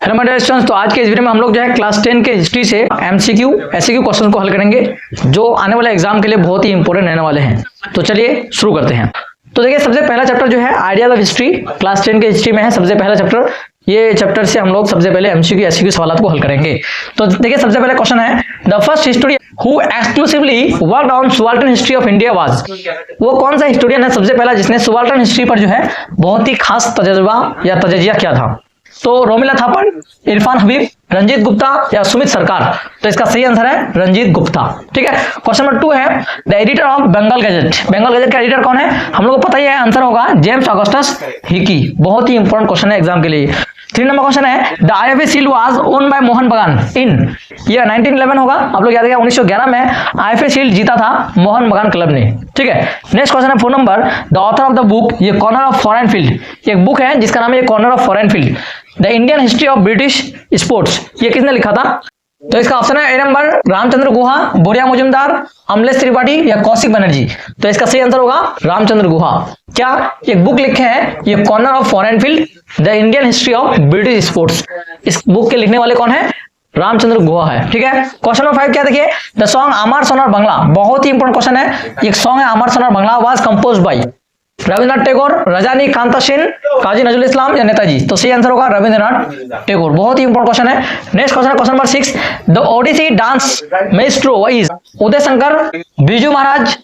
Hello my dear students, तो आज के इस वीडियो में हम लोग जो है क्लास 10 के हिस्ट्री से एमसीक्यू एससीक्यू क्वेश्चन को हल करेंगे जो आने वाले एग्जाम के लिए बहुत ही इंपॉर्टेंट रहने वाले हैं। तो चलिए शुरू करते हैं। तो देखिए, सबसे पहला चैप्टर जो है आइडिया ऑफ हिस्ट्री, क्लास 10 के हिस्ट्री में है सबसे पहला चैप्टर। ये चैप्टर से हम लोग सबसे पहले एमसीक्यू एससीक्यू सवालों को हल करेंगे। तो देखिए, सबसे पहले क्वेश्चन है, the first historian who exclusively worked on subaltern history of India was. वो कौन सा हिस्टोरियन है सबसे पहला जिसने सुबाल्टर्न हिस्ट्री पर जो है बहुत ही खास तजर्बा या तजजिया किया था? तो रोमिला थापर, इरफान हबीब, रंजीत गुप्ता या सुमित सरकार। तो इसका सही आंसर है रंजीत गुप्ता। ठीक है। क्वेश्चन नंबर 2 है, the editor of Bengal gazette. Bengal gazette का एडिटर कौन है? हम लोग को पता ही है, आंसर होगा जेम्स ऑगस्टस हिकी। बहुत ही इंपॉर्टेंट क्वेश्चन है एग्जाम के लिए। 3 नंबर क्वेश्चन है, the IFA shield was won by Mohun Bagan in year 1911 होगा। आप लोग याद रखिएगा 1911 में आईएफए सील जीता था मोहन बगान क्लब ने। ठीक है। नेक्स्ट क्वेश्चन है 4 number, the author of the book ये कॉर्नर ऑफ फॉरेन फील्ड। एक बुक है जिसका नाम है corner of foreign field, the Indian history of British sports. ये किसने लिखा था? तो इसका ऑप्शन है ए नंबर, रामचंद्र गुहा, बोरिया मुजुमदार, अमलेश त्रिपाठी या कौशिक बनर्जी। तो इसका सही आंसर होगा रामचंद्र गुहा। क्या एक बुक लिखे हैं ये corner of foreign field, the Indian history of British sports. इस बुक के लिखने वाले कौन है? रामचंद्र गुहा है। ठीक है। क्वेश्चन नंबर 5 क्या देखिए, द सॉन्ग अमर सोनार बांग्ला। बहुत ही इंपॉर्टेंट क्वेश्चन है। एक सॉन्ग है Amar Sonar Bangla, was composed by Rabindranath Tagore, Rajani Kanta Sen, Kazi Nazrul Islam या नेताजी। तो सही आंसर होगा रविंद्रनाथ टैगोर। बहुत ही इंपॉर्टेंट क्वेश्चन है। नेक्स्ट क्वेश्चन है question number 6, the Odissi dance maestro is Uday Shankar, Birju Maharaj,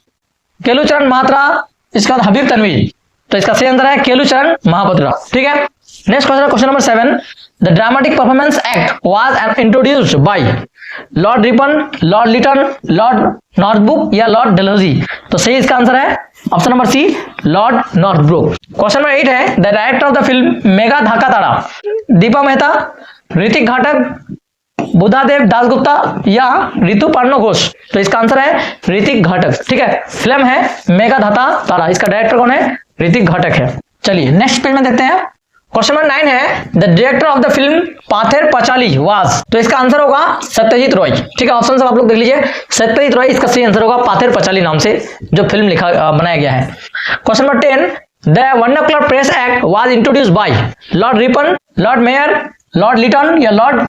Kelucharan Mohapatra, इसका बाद हबीब तनवीर। तो इसका सही आंसर है केलुचरण महापात्रा। ठीक है। नेक्स्ट क्वेश्चन है question number 7, the dramatic performance act was introduced by Lord Ripon, Lord Lytton, Lord Northbrook या लॉर्ड डलहौजी। तो सही इसका आंसर है option number C, Lord Northbrook. Question number 8 है, the director of the film Meghe Dhaka Tara, Deepa Mehta, Hrithik घटक, बुधादेव दासगुप्ता या ऋतुपर्णो घोष। तो इसका आंसर है ऋतिक घटक। ठीक है। फिल्म है मेगा धाता तारा, इसका डायरेक्टर कौन है? ऋतिक घटक है। चलिए नेक्स्ट पेज में देखते हैं। क्वेश्चन नंबर 9 है, the director of the film Pather Panchali was. तो इसका आंसर होगा सत्यजीत रॉय। ठीक है। ऑप्शन सब आप लोग देख लीजिए, सत्यजीत रॉय इसका सही आंसर होगा पाथेर पांचाली नाम से जो फिल्म बनाया गया है। Question number 10, the vernacular press act was introduced by Lord Ripon, Lord Mayo, Lord Lytton या लॉर्ड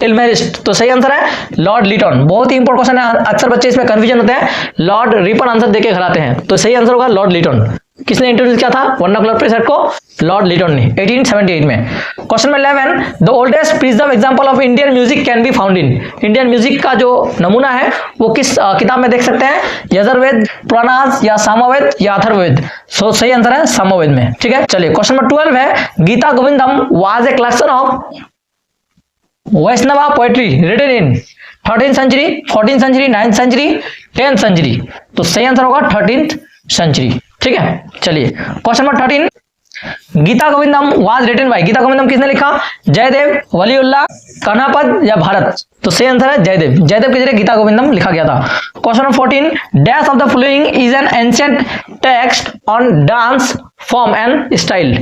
टिलमेरिस्ट। तो सही आंसर है लॉर्ड लिटन। बहुत ही इंपॉर्टेंट क्वेश्चन है, अक्सर बच्चे इसमें कंफ्यूजन होते हैं, लॉर्ड रिपन आंसर देके घराते हैं। तो सही आंसर होगा लॉर्ड लिटन। किसने इंट्रोड्यूस किया था वर्नाकुलर प्रेस एक्ट को? लॉर्ड लिटन ने 1878 में। Question number 11, the oldest preserve example of Indian music can be found in. Indian music का जो नमूना है वो किस किताब में देख सकते हैं? यजुर्वेद, पुराणास या सामवेद या अथर्ववेद। सो सही आंसर है सामवेद में। ठीक है। चलिए क्वेश्चन नंबर 12 है, Gita Govindam was a collection of Vaishnava poetry written in 13th century, 14th century, 9th century, 10th century। तो सही आंसर होगा 13th century। ठीक है। चलिए question number 13, Gita Govindam was written bye. Gita गोविंदम किसने लिखा? जयदेव, वलीउल्लाह, कन्हापद या भारत। तो सही आंसर है जयदेव। जयदेव के जरिए गीता गोविंदम लिखा गया था। Question number 14, dash of the following is an ancient text on dance form and style.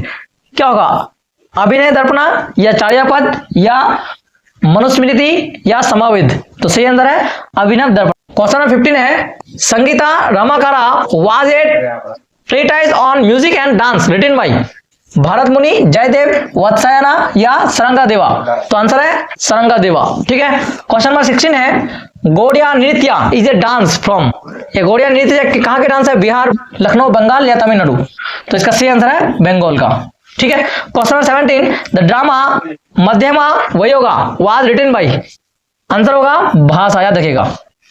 क्या होगा? अभिनय दर्पणा या चार्यापद या मनुस्मृति या समावेद। तो सही आंसर है अभिनव दर्पण। क्वेश्चन नंबर 15 है, Sangita Ratnakara was a treatise on music and dance written by Bharat Muni, Jayadev, वत्सायना या सरंगा देवा। तो आंसर है सरंगा देवा। ठीक है। क्वेश्चन नंबर 16 है, गोड़िया नृत्य इज ए डांस फ्रॉम। ये गोड़िया नृत्य कहाँ के डांस है? बिहार, लखनऊ, बंगाल या तमिलनाडु। तो इसका सही आंसर है बंगाल का। ठीक है। Question number 17, the drama Madhyama Vyayoga was written by. Answer होगा भाषा, याद रखिएगा।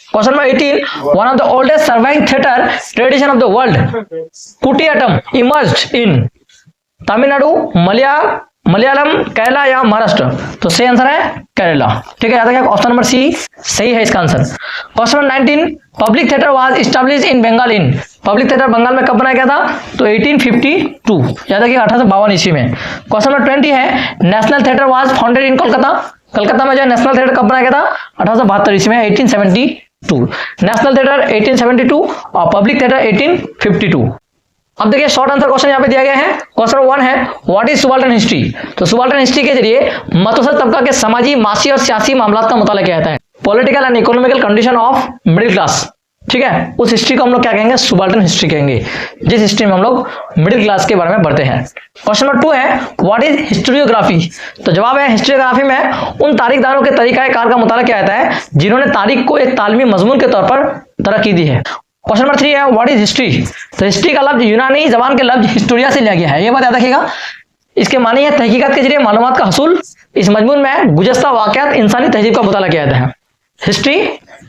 Question number 18, one of the oldest surviving theatre tradition of the world Koodiyattam emerged in Tamil Nadu, Malayalam, Kerala या महाराष्ट्र। तो सही आंसर है केरला। ठीक है। याद रखिएगा ऑप्शन नंबर सी सही है इसका answer. Question number 19, public theatre was established in Bengal in. Public theatre Bengal में कब बनाया गया था? तो 1852। याद रखिएगा 1852 ईस्वी में। क्वेश्चन नंबर 20 है, नेशनल थिएटर वाज फाउंडेड इन कोलकाता। कलकत्ता में जो नेशनल थिएटर कब बनाया गया था? 1872 ईस्वी में, 1872। नेशनल थिएटर 1872 और पब्लिक थिएटर 1852। अब देखिए शॉर्ट आंसर क्वेश्चन यहाँ पे दिया गया है। क्वेश्चन 1 है, व्हाट इज सुबाल्टर्न हिस्ट्री। तो सुबाल्टर्न हिस्ट्री के जरिए मतोसर तबका के समाजी, मासी और सियासी मामलात का मुताला किया जाता है। Political and economical condition of middle class. ठीक है, उस हिस्ट्री को हम लोग क्या कहेंगे, सुबाल्टर्न हिस्ट्री कहेंगे, जिस हिस्ट्री में हम लोग मिडिल क्लास के बारे में पढ़ते हैं। क्वेश्चन नंबर 2 है व्हाट इज हिस्टोरियोग्राफी। तो जवाब है हिस्टोरियोग्राफी में उन तारीखदारों के तरीकाकार का मुताला किया जाता है जिन्होंने तारीख को एक तालमी मजमून के तौर पर तरक्की दी है। क्वेश्चन नंबर 3 है व्हाट इज हिस्ट्री। तो हिस्ट्री का लफ्ज यूनानी जबान के लफ्ज हिस्टोरिया से लिया गया है, ये बात याद रखिएगा। इसके मानी है तहकीकात के जरिए मालूमात का हसूल। इस मजमून में गुज़श्ता वाक़यात इंसानी तहजीब का मुताला किया जाता है। हिस्ट्री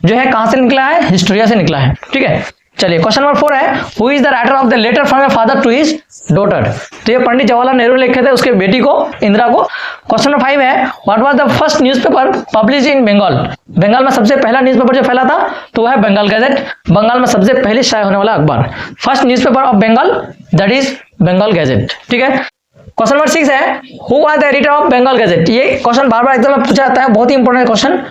जो है कहां से निकला है, हिस्टोरिया से निकला है, ठीक है। चलिए क्वेश्चन नंबर 4 है who is the writer of the letter from a father to his daughter. तो ये पंडित जवाहरलाल नेहरू लिखे थे उसके बेटी को, इंदिरा को। क्वेश्चन नंबर 5 है what was the first newspaper publish in Bengal. Bengal में सबसे पहला न्यूज़पेपर जो फैला था तो वह है बंगाल गैजेट, बंगाल में सबसे पहले शाया होने वाला अखबार। First newspaper of Bengal that is Bengal gazette, ठीक है। क्वेश्चन नंबर 6 है who was the editor of Bengal gazette. ये क्वेश्चन बार बार एग्जाम में पूछा जाता है, बहुत ही इंपॉर्टेंट क्वेश्चन।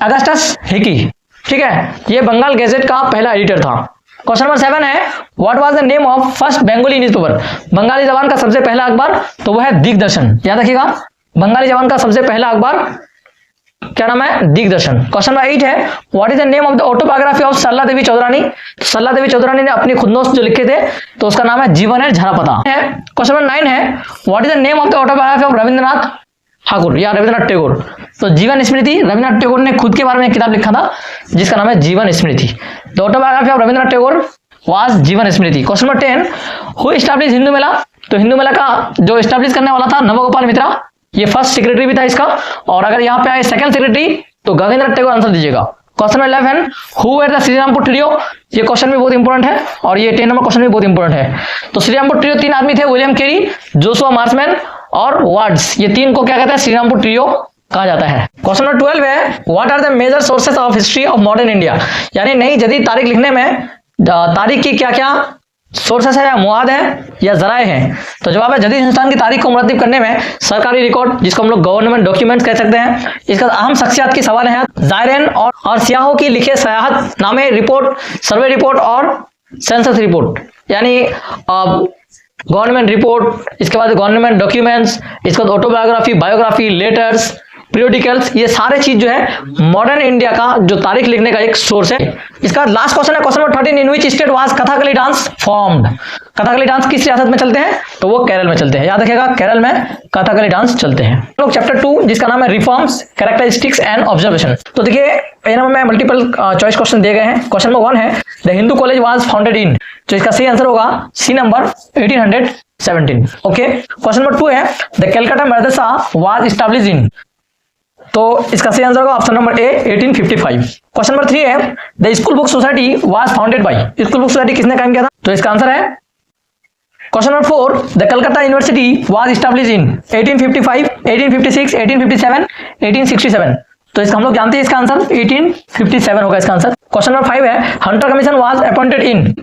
अगस्टस हिकी, ठीक है, ये बंगाल गैजेट का पहला एडिटर था। क्वेश्चन नंबर 7 है what was the name of first Bengali newspaper. Bengali जबान का सबसे पहला अखबार तो वह है दिग्दर्शन, याद रखिएगा। बंगाली जबान का सबसे पहला अखबार क्या नाम है, दिग्दर्शन। क्वेश्चन नंबर 8 है what is the name of the autobiography of Sarala Devi Chaudhurani. Sarala Devi Chaudhurani ने अपने खुदनोश जो लिखे थे तो उसका नाम है जीवन है झरापता है। क्वेश्चन नंबर 9 है what is the name of the autobiography of Rabindranath Thakur या रविंद्रनाथ टैगोर। तो जीवन स्मृति, रविंद्रनाथ टैगोर ने खुद के बारे में एक किताब लिखा था जिसका नाम है Jivan Smriti. The autobiography of Rabindranath Tagore was Jivan Smriti. Question number 10 who establish Hindu Mela. तो हिंदू मेला का जो एस्टैब्लिश करने वाला था नवगोपाल मित्रा, ये फर्स्ट सेक्रेटरी भी था इसका। और अगर यहाँ पे आए सेकंड सेक्रेटरी तो गगनेंद्र टैगोर आंसर दीजिएगा। Question number 11 who were the Shrirampur trio. ये क्वेश्चन भी बहुत इंपॉर्टेंट है और ये 10 नंबर क्वेश्चन भी बहुत इंपॉर्टेंट है। तो श्रीरामपुर ट्रियो 3 आदमी थे, विलियम कैरी, जोशुआ मार्समैन और वार्ड्स। ये 3 को क्या कहते हैं, श्रीरामपुर ट्रियो कहा जाता है। क्वेश्चन नंबर 12 है what are the major sources of history of modern India. यानी नई जदीद तारीख लिखने में तारीख की क्या क्या सोर्सेस है या मुआद है या जराए हैं। तो जवाब है जदीद हिंदुस्तान की तारीख को मुरतब करने में सरकारी रिकॉर्ड जिसको हम लोग गवर्नमेंट डॉक्यूमेंट्स कह सकते हैं, इसका अहम शख्सियत की सवाल है, जायरीन और सियाहों की लिखे सयाहत नामे रिपोर्ट, सर्वे रिपोर्ट और सेंसस रिपोर्ट, यानी गवर्नमेंट रिपोर्ट, इसके बाद गवर्नमेंट डॉक्यूमेंट्स, इसके बाद ऑटोबायोग्राफी, बायोग्राफी, लेटर्स, पीरियोडिकल्स, ये सारे चीज जो है मॉडर्न इंडिया का जो तारीख लिखने का एक सोर्स है। इसका लास्ट क्वेश्चन है question number 13 in which state was Kathakali dance formed. Kathakali dance किस रियासत में चलते हैं तो वो केरल में चलते हैं, याद रखिएगा केरल में कथकली डांस चलते हैं। लोग चैप्टर 2 जिसका नाम है रिफॉर्म्स, कैरेक्टरिस्टिक्स एंड ऑब्जर्वेशन। तो देखिए यहाँ में मल्टीपल चॉइस क्वेश्चन दिए गए हैं। क्वेश्चन नंबर 1 है the Hindu college was founded in. तो इसका सही आंसर होगा C number 1817। Okay. Question number 2 है the Calcutta Madrasa was established in. तो इसका सही आंसर होगा option number a 1855। Question number 3 है the school book society was founded by. School book society किसने कायम किया था तो इसका आंसर है question number 4 the Calcutta university was established in 1855, 1856, 1857, 1867। तो इसका हम लोग जानते हैं इसका आंसर 1857 होगा इसका आंसर। क्वेश्चन नंबर 5 है Hunter commission was appointed in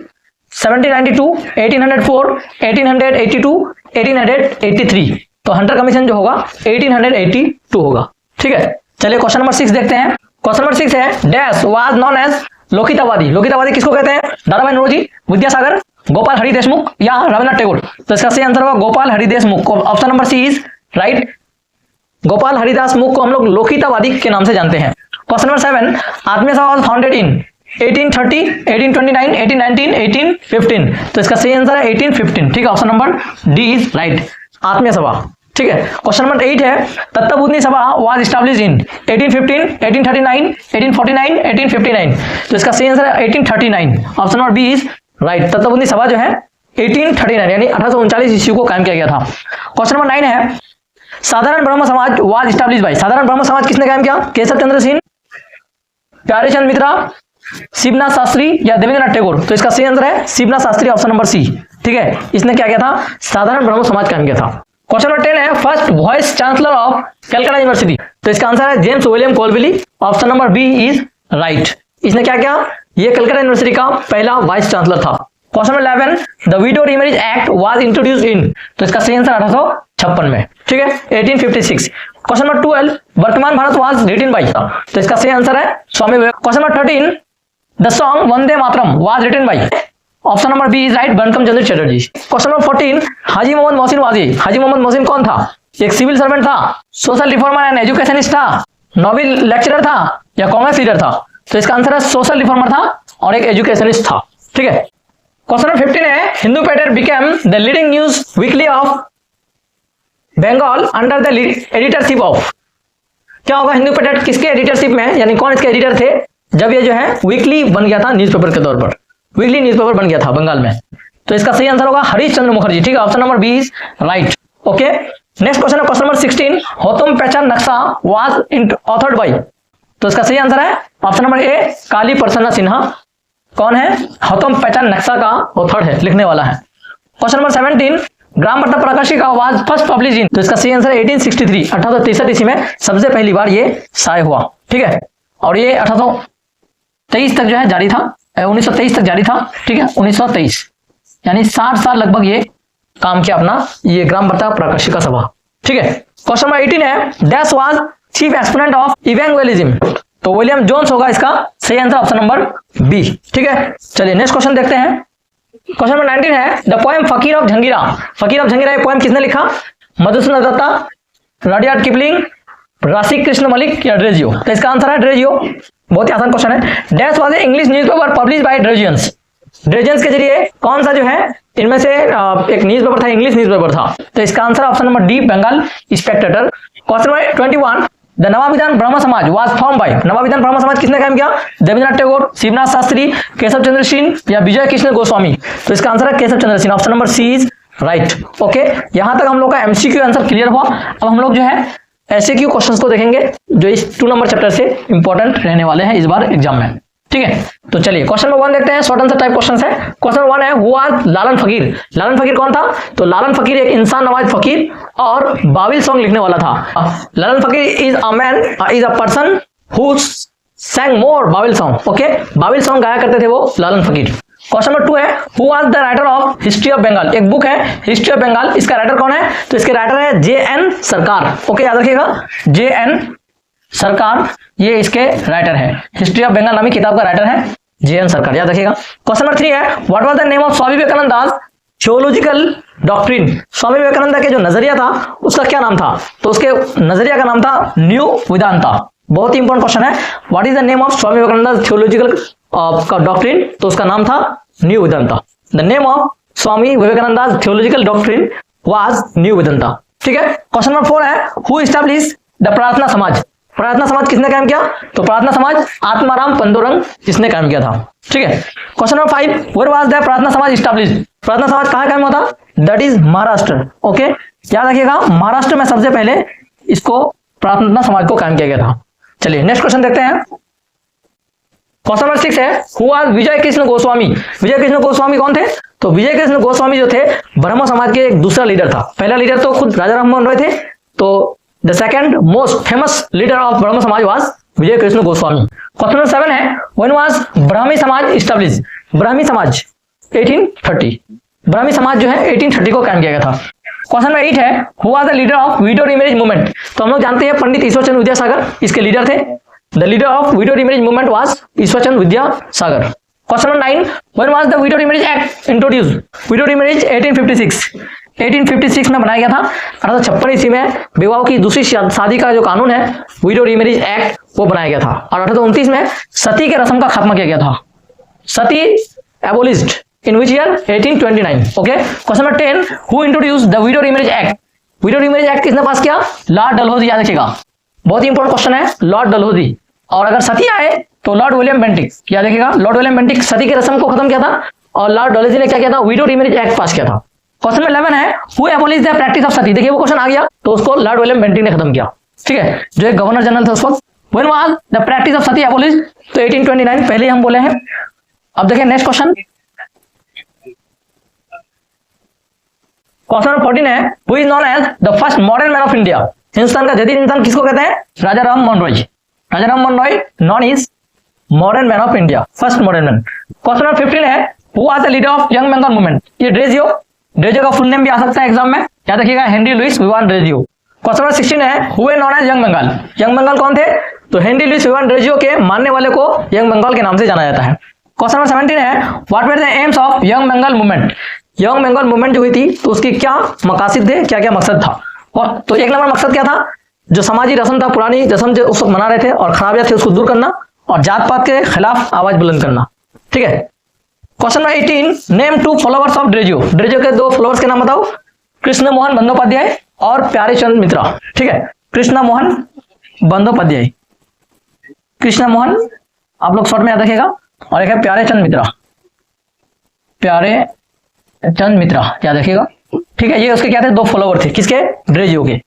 1792, 1804, 1882, 1883। तो हंटर कमीशन जो होगा 1882 होगा, ठीक है। चलिए क्वेश्चन नंबर 6 देखते हैं। क्वेश्चन नंबर 6 है डैश वाज नॉन एज लोकितावादी। लोकितावादी किसको कहते हैं, दादाभाई नौरोजी, विद्यासागर, गोपाल हरि देशमुख या रविन्द्रनाथ टैगोर। तो इसका सही आंसर होगा Gopal Hari Deshmukh. Option number C is right. Gopal हरिदास मुख को हम लोग लोकितावादी के नाम से जानते हैं। क्वेश्चन नंबर 7 आत्मीय सभा वाज फाउंडेड इन 1830, 1829, 1819, 1815। तो इसका सही आंसर है 1815, ठीक है। Option number D is right, आत्मीय सभा, ठीक है। क्वेश्चन नंबर 8 है तत्वबोधनी सभा वाज एस्टैब्लिश्ड इन 1815, 1839, 1849, 1859। तो इसका सही आंसर है 1839। Option number B is right. Tattvabodhini Sabha जो है 1839 यानी 1839 ईस्वी को कायम किया गया था। क्वेश्चन नंबर 9 है साधारण ब्रह्म समाज वाज एस्टैब्लिश्ड बाय। साधारण ब्रह्म समाज किसने कायम किया, केशव चंद्र सेन, प्यारेचंद मित्रा, शिवनाथ शास्त्री या देवेंद्रनाथ टैगोर। तो इसका सही आंसर है Shivnath Shastri, option number C, ठीक है। इसने क्या किया था, साधारण ब्रह्म समाज कायम किया था। क्वेश्चन नंबर 10 है first vice chancellor of Calcutta university. तो इसका आंसर है James William Colvile, option number B is right. इसने क्या किया, ये कलकत्ता यूनिवर्सिटी का पहला वाइस चांसलर था। Question number 11 the widow remarriage act was introduced in. तो इसका सही आंसर 1856 में, ठीक है, 1856। क्वेश्चन नंबर 12 वर्तमान भारत वाज रिटन बाय। तो इसका सही आंसर है Swami Vivekananda. Question number 13 the song Vande Mataram was written by. Option number B is right, Bankim Chandra Chatterjee. Question number 14 Haji Mohammad Mohsin वाजी। हाजी मोहम्मद मोहसिन कौन था, एक सिविल सर्वेंट था, सोशल रिफॉर्मर एंड एजुकेशनिस्ट था, नोबेल लेक्चरर था या कांग्रेस लीडर था। तो इसका आंसर है सोशल रिफॉर्मर था और एक एजुकेशनिस्ट था। ठीक है, क्वेश्चन नंबर 15 है Hindu Patriot became the leading news weekly of Bengal under the editorship of. क्या होगा हिंदू पेटर किसके एडिटरशिप में, यानी कौन इसके एडिटर थे जब ये जो है वीकली बन गया था न्यूज़पेपर के तौर पर, वीकली न्यूज़पेपर बन गया था बंगाल में। तो इसका सही आंसर होगा हरीश चंद्र मुखर्जी। ठीक है, option number B is right. Okay, next question है question number 16 Hutom Pyanchar Naksha was authored bye. तो इसका सही आंसर है ऑप्शन नंबर ए काली प्रसन्ना सिन्हा। कौन है, होतम पहचान नक्शा का ऑथर है, लिखने वाला है। क्वेश्चन नंबर 17 ग्राम पट्टा प्रकाशिका वाज फर्स्ट पब्लिश इन। तो इसका सही आंसर है 1863, 1863 ईस्वी में सबसे पहली बार ये शाये हुआ। ठीक है, और ये 1823 तक जो है जारी था, 1923 तक जारी था। ठीक है, 1923 यानी 60 साल लगभग ये काम किया अपना ये ग्राम पट्टा प्रकाशिका सभा। ठीक है, क्वेश्चन नंबर 18 है dash was chief exponent of evangelism. तो विलियम जोन्स होगा इसका सही आंसर, ऑप्शन नंबर बी। ठीक है, चलिए नेक्स्ट क्वेश्चन देखते हैं। क्वेश्चन नंबर 19 है द पोएम फकीर ऑफ जंगीरा। फकीर ऑफ जंगीरा ये पोएम किसने लिखा, मधुसूदन दत्ता, रुडयार्ड किपलिंग, राशि कृष्ण मलिक या ड्रेजियो। तो इसका आंसर है ड्रेजियो। बहुत ही आसान क्वेश्चन है। Dash was a English newspaper publish by Derozians. Derozians के जरिए कौन सा जो है इनमें से एक न्यूज़पेपर था, इंग्लिश न्यूज़पेपर था। तो इसका answer option number D Bengal spectator. Question number 21 the Nababidhan Brahmo Samaj was form by. नवाविधान Brahmo समाज किसने कायम किया, देवेंद्रनाथ टैगोर, शिवनाथ शास्त्री, केशव चंद्र सिंह या विजय कृष्ण गोस्वामी। तो इसका आंसर है Keshav Chandra Singh, option number C is right. Okay, यहां तक हम लोग का एमसीक्यू आंसर क्लियर हुआ। अब हम लोग जो है एसएक्यू क्वेश्चंस को देखेंगे जो इस 2 नंबर चैप्टर से इंपॉर्टेंट रहने वाले हैं इस बार एग्जाम में। ठीक है, तो चलिए क्वेश्चन नंबर 1 देखते हैं। शॉर्ट आंसर टाइप क्वेश्चन है। क्वेश्चन 1 है हु वाज लालन फकीर। लालन फकीर कौन था, तो लालन फकीर एक इंसान नवाज फकीर और बाविल सॉन्ग लिखने वाला था। Lalan Fakir is a man, is a person who sang more Baul song. Okay, Baul song गाया करते थे वो लालन फकीर। क्वेश्चन नंबर 2 है who was the writer of history of Bengal. एक बुक है हिस्ट्री ऑफ बंगाल, इसका राइटर कौन है, तो इसके राइटर है जे.एन. सरकार। ओके, याद रखिएगा जे.एन. सरकार ये इसके राइटर है। हिस्ट्री ऑफ बंगाल नामी किताब का राइटर है जे.एन. सरकार, याद रखिएगा। क्वेश्चन नंबर 3 है what was the name of Swami Vivekananda theological doctrine. Swami Vivekananda के जो नजरिया था उसका क्या नाम था, तो उसके नजरिया का नाम था न्यू वेदांता। बहुत ही इंपॉर्टेंट क्वेश्चन है, what is the name of Swami Vivekananda theological का डॉक्ट्रिन, तो उसका नाम था new Vedanta. The name of Swami Vivekananda theological doctrine was new Vedanta. ठीक है, क्वेश्चन नंबर 4 है हु एस्टैब्लिश द प्रार्थना समाज। प्रार्थना समाज किसने कायम किया, तो प्रार्थना समाज आत्माराम पंडोरंग इसने कायम किया था। ठीक है, question number 5 where was the Prarthana Samaj establish. प्रार्थना समाज कहां कायम हुआ था, दैट इज महाराष्ट्र। ओके, याद रखिएगा महाराष्ट्र में सबसे पहले इसको प्रार्थना समाज को कायम किया गया था। चलिए नेक्स्ट क्वेश्चन देखते हैं। क्वेश्चन नंबर 6 है हु वाज विजय कृष्ण गोस्वामी। विजय कृष्ण गोस्वामी कौन थे, तो विजय कृष्ण गोस्वामी जो थे ब्रह्म समाज के एक दूसरा लीडर था। पहला लीडर तो खुद राजा राममोहन रॉय थे, तो the second most famous leader of Brahma Samaj was Vijay Krishna Goswami. Question number 7 है व्हेन वाज ब्राह्मी समाज एस्टैब्लिश। ब्राह्मी समाज 1830, ब्राह्मी समाज जो है 1830 को कायम किया गया था। क्वेश्चन नंबर 8 है who was the leader of window remarriage movement. तो हम लोग जानते हैं पंडित ईश्वरचंद्र विद्यासागर इसके लीडर थे। The leader of window remarriage movement was Ishwar Chandra Vidyasagar. Question number 9 when was the widow remarriage act introduced. Window remarriage 1856 में बनाया गया था। 1856 ईस्वी में विवाह की दूसरी शादी का जो कानून है विडो रीमैरिज एक्ट वो बनाया गया था। और 1829 में सती के रस्म का खात्मा किया गया था। Sati abolished in which year 1829। Okay, question number 10 who introduced the widow remarriage act. Widow remarriage act किसने पास किया, लॉर्ड डलहौजी, याद रखिएगा बहुत ही इंपॉर्टेंट क्वेश्चन है लॉर्ड डलहौजी। और अगर सती आए तो लॉर्ड विलियम बेंटिक, याद रखिएगा लॉर्ड विलियम बेंटिक सती के रस्म को खत्म किया था और लॉर्ड डलहौजी ने क्या किया था, विडो रीमैरिज एक्ट पास किया था। क्वेश्चन नंबर 11 है who abolish the practice of sati. देखिए वो क्वेश्चन आ गया तो उसको लॉर्ड विलियम बेंटिक ने खत्म किया। ठीक है, जो एक गवर्नर जनरल थे उस वक्त। When was the practice of Sati abolish, तो 1829 पहले हम बोले हैं। अब देखिए नेक्स्ट क्वेश्चन। क्वेश्चन नंबर 14 है who is known as the first modern man of India. Hindustan का जदीद इंसान किसको कहते हैं, Raja Rammohan Roy. Raja Rammohan Roy known is modern man of India, first modern man. Question number 15 है who was the leader of young Bengal movement. ये ड्रेजियो का फुल नेम भी आ सकता है एग्जाम में, याद रखिएगा Henry Louis Vivian Derozio. Question number 16 है who were known as young Bengal. Young Bengal कौन थे, तो हेनरी लुइस विवान ड्रेजियो के मानने वाले को यंग बंगाल के नाम से जाना जाता है। क्वेश्चन नंबर 17 है what were the aims of young Bengal movement. Young Bengal movement जो हुई थी तो उसकी क्या मकासद थे, क्या क्या मकसद था। तो 1 नंबर मकसद क्या था, जो समाजी रस्म था पुरानी रस्म जो उस वक्त मना रहे थे और खराबियात थे उसको दूर करना। और जात पात के खिलाफ आवाज बुलंद करना। ठीक है, question number 18, name 2 followers of Derozio. Derozio के 2 फॉलोअर्स के नाम बताओ, कृष्ण मोहन बंदोपाध्याय और प्यारेचंद मित्रा। ठीक है, कृष्ण मोहन बंदोपाध्याय, कृष्ण मोहन आप लोग शॉर्ट में याद रखिएगा, और एक है प्यारेचंद मित्रा, प्यारेचंद मित्रा याद रखिएगा। ठीक है, ये उसके क्या थे, 2 फॉलोअर थे, किसके, ड्रेजियो के।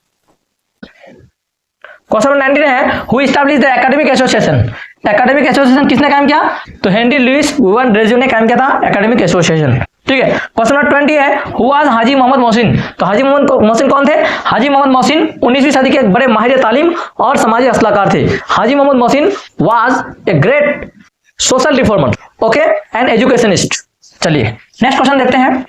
क्वेश्चन नंबर 19 है, who established the academic association. Academic association किसने कायम किया, तो हेनरी लुइस वुवन ड्रेजियो ने कायम किया था एकेडमिक एसोसिएशन। ठीक है, क्वेश्चन नंबर 20 है, हु वाज हाजी मोहम्मद मोहसिन। तो हाजी मोहम्मद मोहसिन कौन थे, हाजी मोहम्मद मोहसिन 19वीं सदी के एक बड़े माहिर तालीम और समाजी असलाहकार थे। Haji Mohammad Mohsin was a great social reformer, okay, and educationist. चलिए नेक्स्ट क्वेश्चन देखते हैं।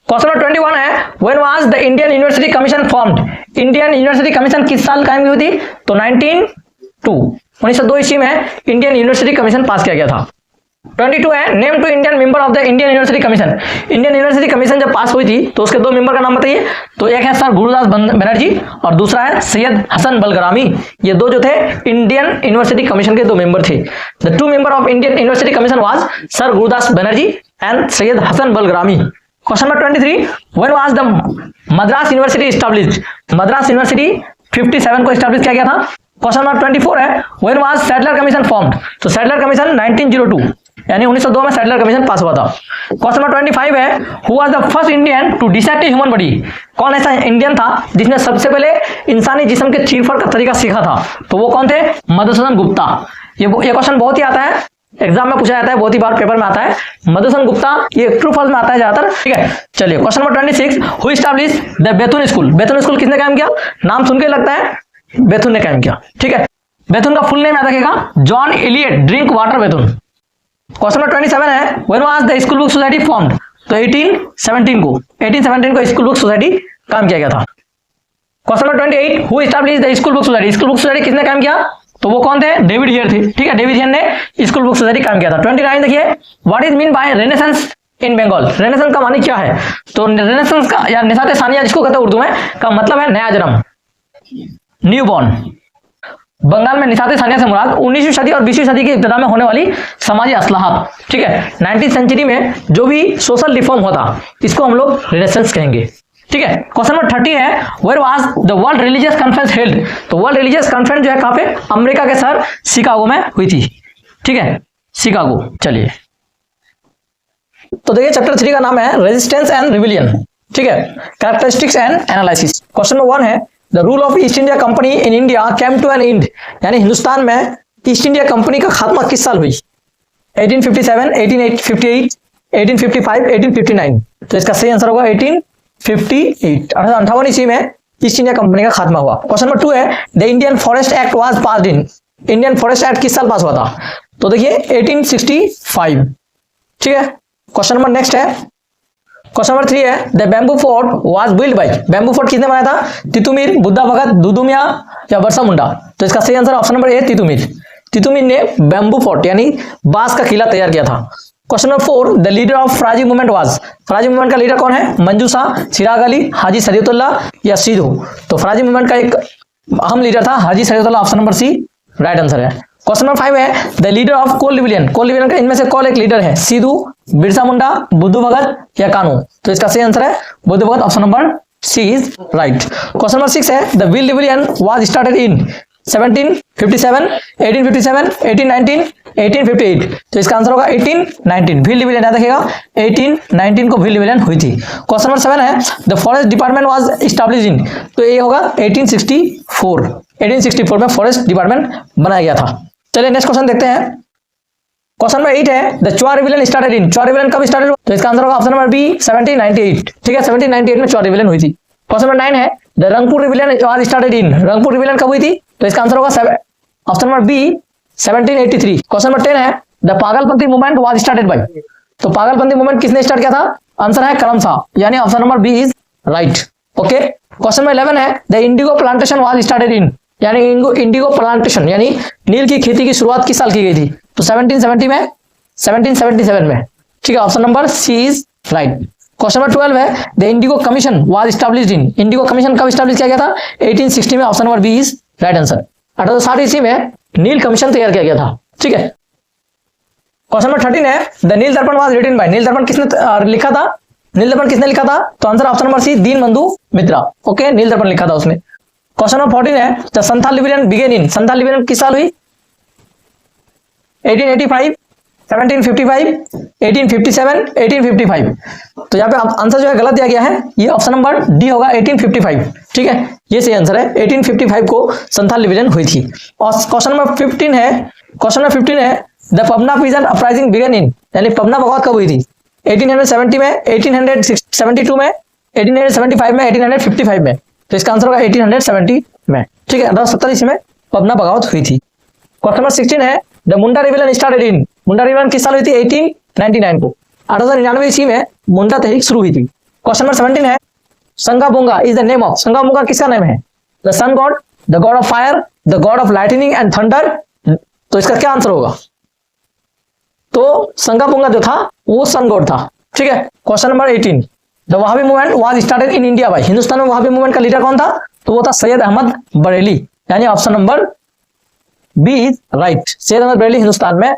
क्वेश्चन नंबर 21 है, when was the Indian university commission formed. Indian university commission किस साल कायम हुई थी, तो 1902 ईस्वी में इंडियन यूनिवर्सिटी कमीशन पास किया गया था। 22 है, name 2 Indian member of the Indian university commission. Indian university commission जब पास हुई थी तो उसके 2 मेंबर का नाम बताइए। तो एक है सर गुरुदास बनर्जी और दूसरा है सैयद हसन बलगरामी। ये 2 जो थे इंडियन यूनिवर्सिटी कमीशन के 2 मेंबर थे। The 2 member of Indian university commission was sir Gurudas Banerjee and Syed Hasan Bilgrami. Question number 23, when was the Madras university established. Madras university 57 को एस्टैब्लिश किया गया था। क्वेश्चन नंबर 24 है, when was Sadler commission formed. तो सैडलर कमीशन 1902 यानी 1902 में सैडलर कमीशन पास हुआ था। क्वेश्चन नंबर 25 है, who was the first Indian to dissect human body. कौन ऐसा इंडियन था जिसने सबसे पहले इंसानी जिस्म के चीरफाड़ का तरीका सीखा था, तो वो कौन थे, मधुसूदन गुप्ता। ये क्वेश्चन बहुत ही आता है, एग्जाम में पूछा जाता है, बहुत ही बार पेपर में आता है। मधुसूदन गुप्ता, ये ट्रू फॉल्स में आता है ज्यादातर। ठीक है, चलिए question number 26, who established the Bethune school. Bethune school किसने कायम किया, नाम सुन के लगता है बेथुन ने कायम किया। ठीक है, बेथुन का फुल नेम याद रखिएगा, John Elliot Drinkwater Bethune. Question number 27 है, when was the school book society formed. तो 1817 को स्कूल बुक सोसाइटी कायम किया गया था। Question number 28, who established the school book society. School book society किसने कायम किया, तो वो कौन थे, डेविड हियर थे। ठीक है, डेविड हियर ने स्कूल बुक सोसाइटी कायम किया था। 29 देखिए, what is mean by renaissance in Bengal. Renaissance का मानी क्या है, तो रेनेसेंस का या निशात सानिया जिसको कहते हैं उर्दू में, का मतलब है नया जन्म, न्यू बॉर्न। बंगाल में निशात सानिया से मुराद 19वीं सदी और 20वीं सदी की इब्तिदा में होने वाली समाजी असलाहत। ठीक है, 19th सेंचुरी में जो भी सोशल रिफॉर्म होता इसको हम लोग रेनेसेंस कहेंगे। ठीक है, क्वेश्चन नंबर 30 है, where was the world religious conference held. तो वर्ल्ड रिलीजियस कॉन्फ्रेंस जो है कहां पे, अमेरिका के शहर शिकागो में हुई थी। ठीक है, शिकागो। चलिए तो देखिए चैप्टर 3 का नाम है रेजिस्टेंस एंड रिविलियन। ठीक है, characteristics and analysis. Question number 1 है, the rule of East India company in India came to an end. यानी हिंदुस्तान में ईस्ट इंडिया कंपनी का खात्मा किस साल हुई, 1857, 1858, 1855, 1859। तो इसका सही आंसर होगा 1858, 1858 ईस्वी में ईस्ट इंडिया कंपनी का खात्मा हुआ। क्वेश्चन नंबर 2 है, the Indian forest act was passed in. Indian forest act किस साल पास हुआ था, तो देखिए 1865। ठीक है, क्वेश्चन नंबर नेक्स्ट है, क्वेश्चन नंबर 3 है, the bamboo fort was build by. Bamboo fort किसने बनाया था, तितुमीर, बुद्धा भगत, दुदुमिया या बरसा मुंडा। तो इसका सही आंसर ऑप्शन नंबर ए तितुमीर। तितुमीर ने बैम्बू फोर्ट यानी बांस का किला तैयार किया था। Question number 4, the leader of फराजी movement was. फराजी movement का लीडर कौन है, मंजू शाह, चिराग अली, हाजी सरियतुल्लाह या सीधू। तो फराजी मूवमेंट का एक अहम लीडर था Haji Shariatullah, option number C right answer है। क्वेश्चन नंबर 5 है, the leader of Kol rebellion. Kol rebellion का इनमें से कौन एक लीडर है, सीधू, बिरसा मुंडा, बुद्धू भगत या कानू। तो इसका सही आंसर है Buddhu Bhagat, option number C is right. Question number 6 है, the wheel rebellion was started in 1757, 1857, 1819, 1858। तो इसका आंसर होगा 1819। व्हील रिविलियन याद रखिएगा, 1819 को व्हील रिविलियन हुई थी। क्वेश्चन नंबर 7 है, the forest department was established in. तो ये होगा 1864। 1864 में फॉरेस्ट डिपार्टमेंट बनाया गया था। चलिए नेक्स्ट क्वेश्चन देखते हैं। क्वेश्चन नंबर 8 है, द चौर रिविलियन स्टार्टेड इन। चौर रिविलियन कब स्टार्टेड हुआ, तो इसका आंसर होगा ऑप्शन नंबर बी 1798। ठीक है, 1798 में चौर रिविलियन हुई थी। क्वेश्चन नंबर 9 है, the Rangpur rebellion was started in. Rangpur rebellion कब हुई थी, तो इसका आंसर होगा option number B 1783। Question number 10 है, the Pagalpanthi movement was started by. तो पागलपंथी मूवमेंट किसने स्टार्ट किया था, आंसर है करम शाह यानी option number B is right. Okay, question number 11 है, the indigo plantation was started in. यानी इंडिगो प्लांटेशन यानी नील की खेती की शुरुआत किस साल की गई थी, तो 1770 में, 1777 में। ठीक है, option number C is right. Question number 12 है, the indigo commission was established in. Indigo commission कब एस्टैब्लिश किया गया था, 1860 में, option number B is right answer. 1860 ईस्वी में नील कमीशन तैयार किया गया था। ठीक है। क्वेश्चन नंबर 13 है the Nil Darpan was written bye, नील दर्पण किसने लिखा था, नील दर्पण किसने लिखा था, तो आंसर ऑप्शन नंबर सी दीन बंधु मित्रा। ओके, नील दर्पण लिखा था उसने। क्वेश्चन नंबर 14 है the Santhal rebellion began in, Santhal rebellion किस साल हुई, 1885, 1755, 1857, 1855। तो यहाँ पे आंसर जो है गलत दिया गया है, ये ऑप्शन नंबर डी होगा 1855। ठीक है, ये सही आंसर है, 1855 को संथाल रिबेलियन हुई थी। और क्वेश्चन नंबर 15 है, क्वेश्चन नंबर 15 है the Pabna peasant uprising began in, यानी पबना बगावत कब हुई थी, 1870 में, 1872 में, 1875 में, 1855 में। तो इसका आंसर होगा 1870 में। ठीक है, 1870 ईस्वी में पबना बगावत हुई थी। क्वेश्चन नंबर 16 है the Munda rebellion started in, Munda rebellion किस साल हुई थी, 1899 को, 1899 ईस्वी में मुंडा तहरीक शुरू हुई थी। क्वेश्चन नंबर 17 है Singbonga is the name of, Singbonga किसका नाम है, the sun god, the god of fire, the god of lightning and thunder. तो इसका क्या आंसर होगा, तो संगाबोंगा जो था वो सन गॉड था। ठीक है। Question number 18 the Wahhabi movement was started in India by, Hindustan में वहाबी मूवमेंट का लीडर कौन था, तो वो था सैयद अहमद बरेली, यानी option number B is right, Syed Ahmad Bareilly Hindustan में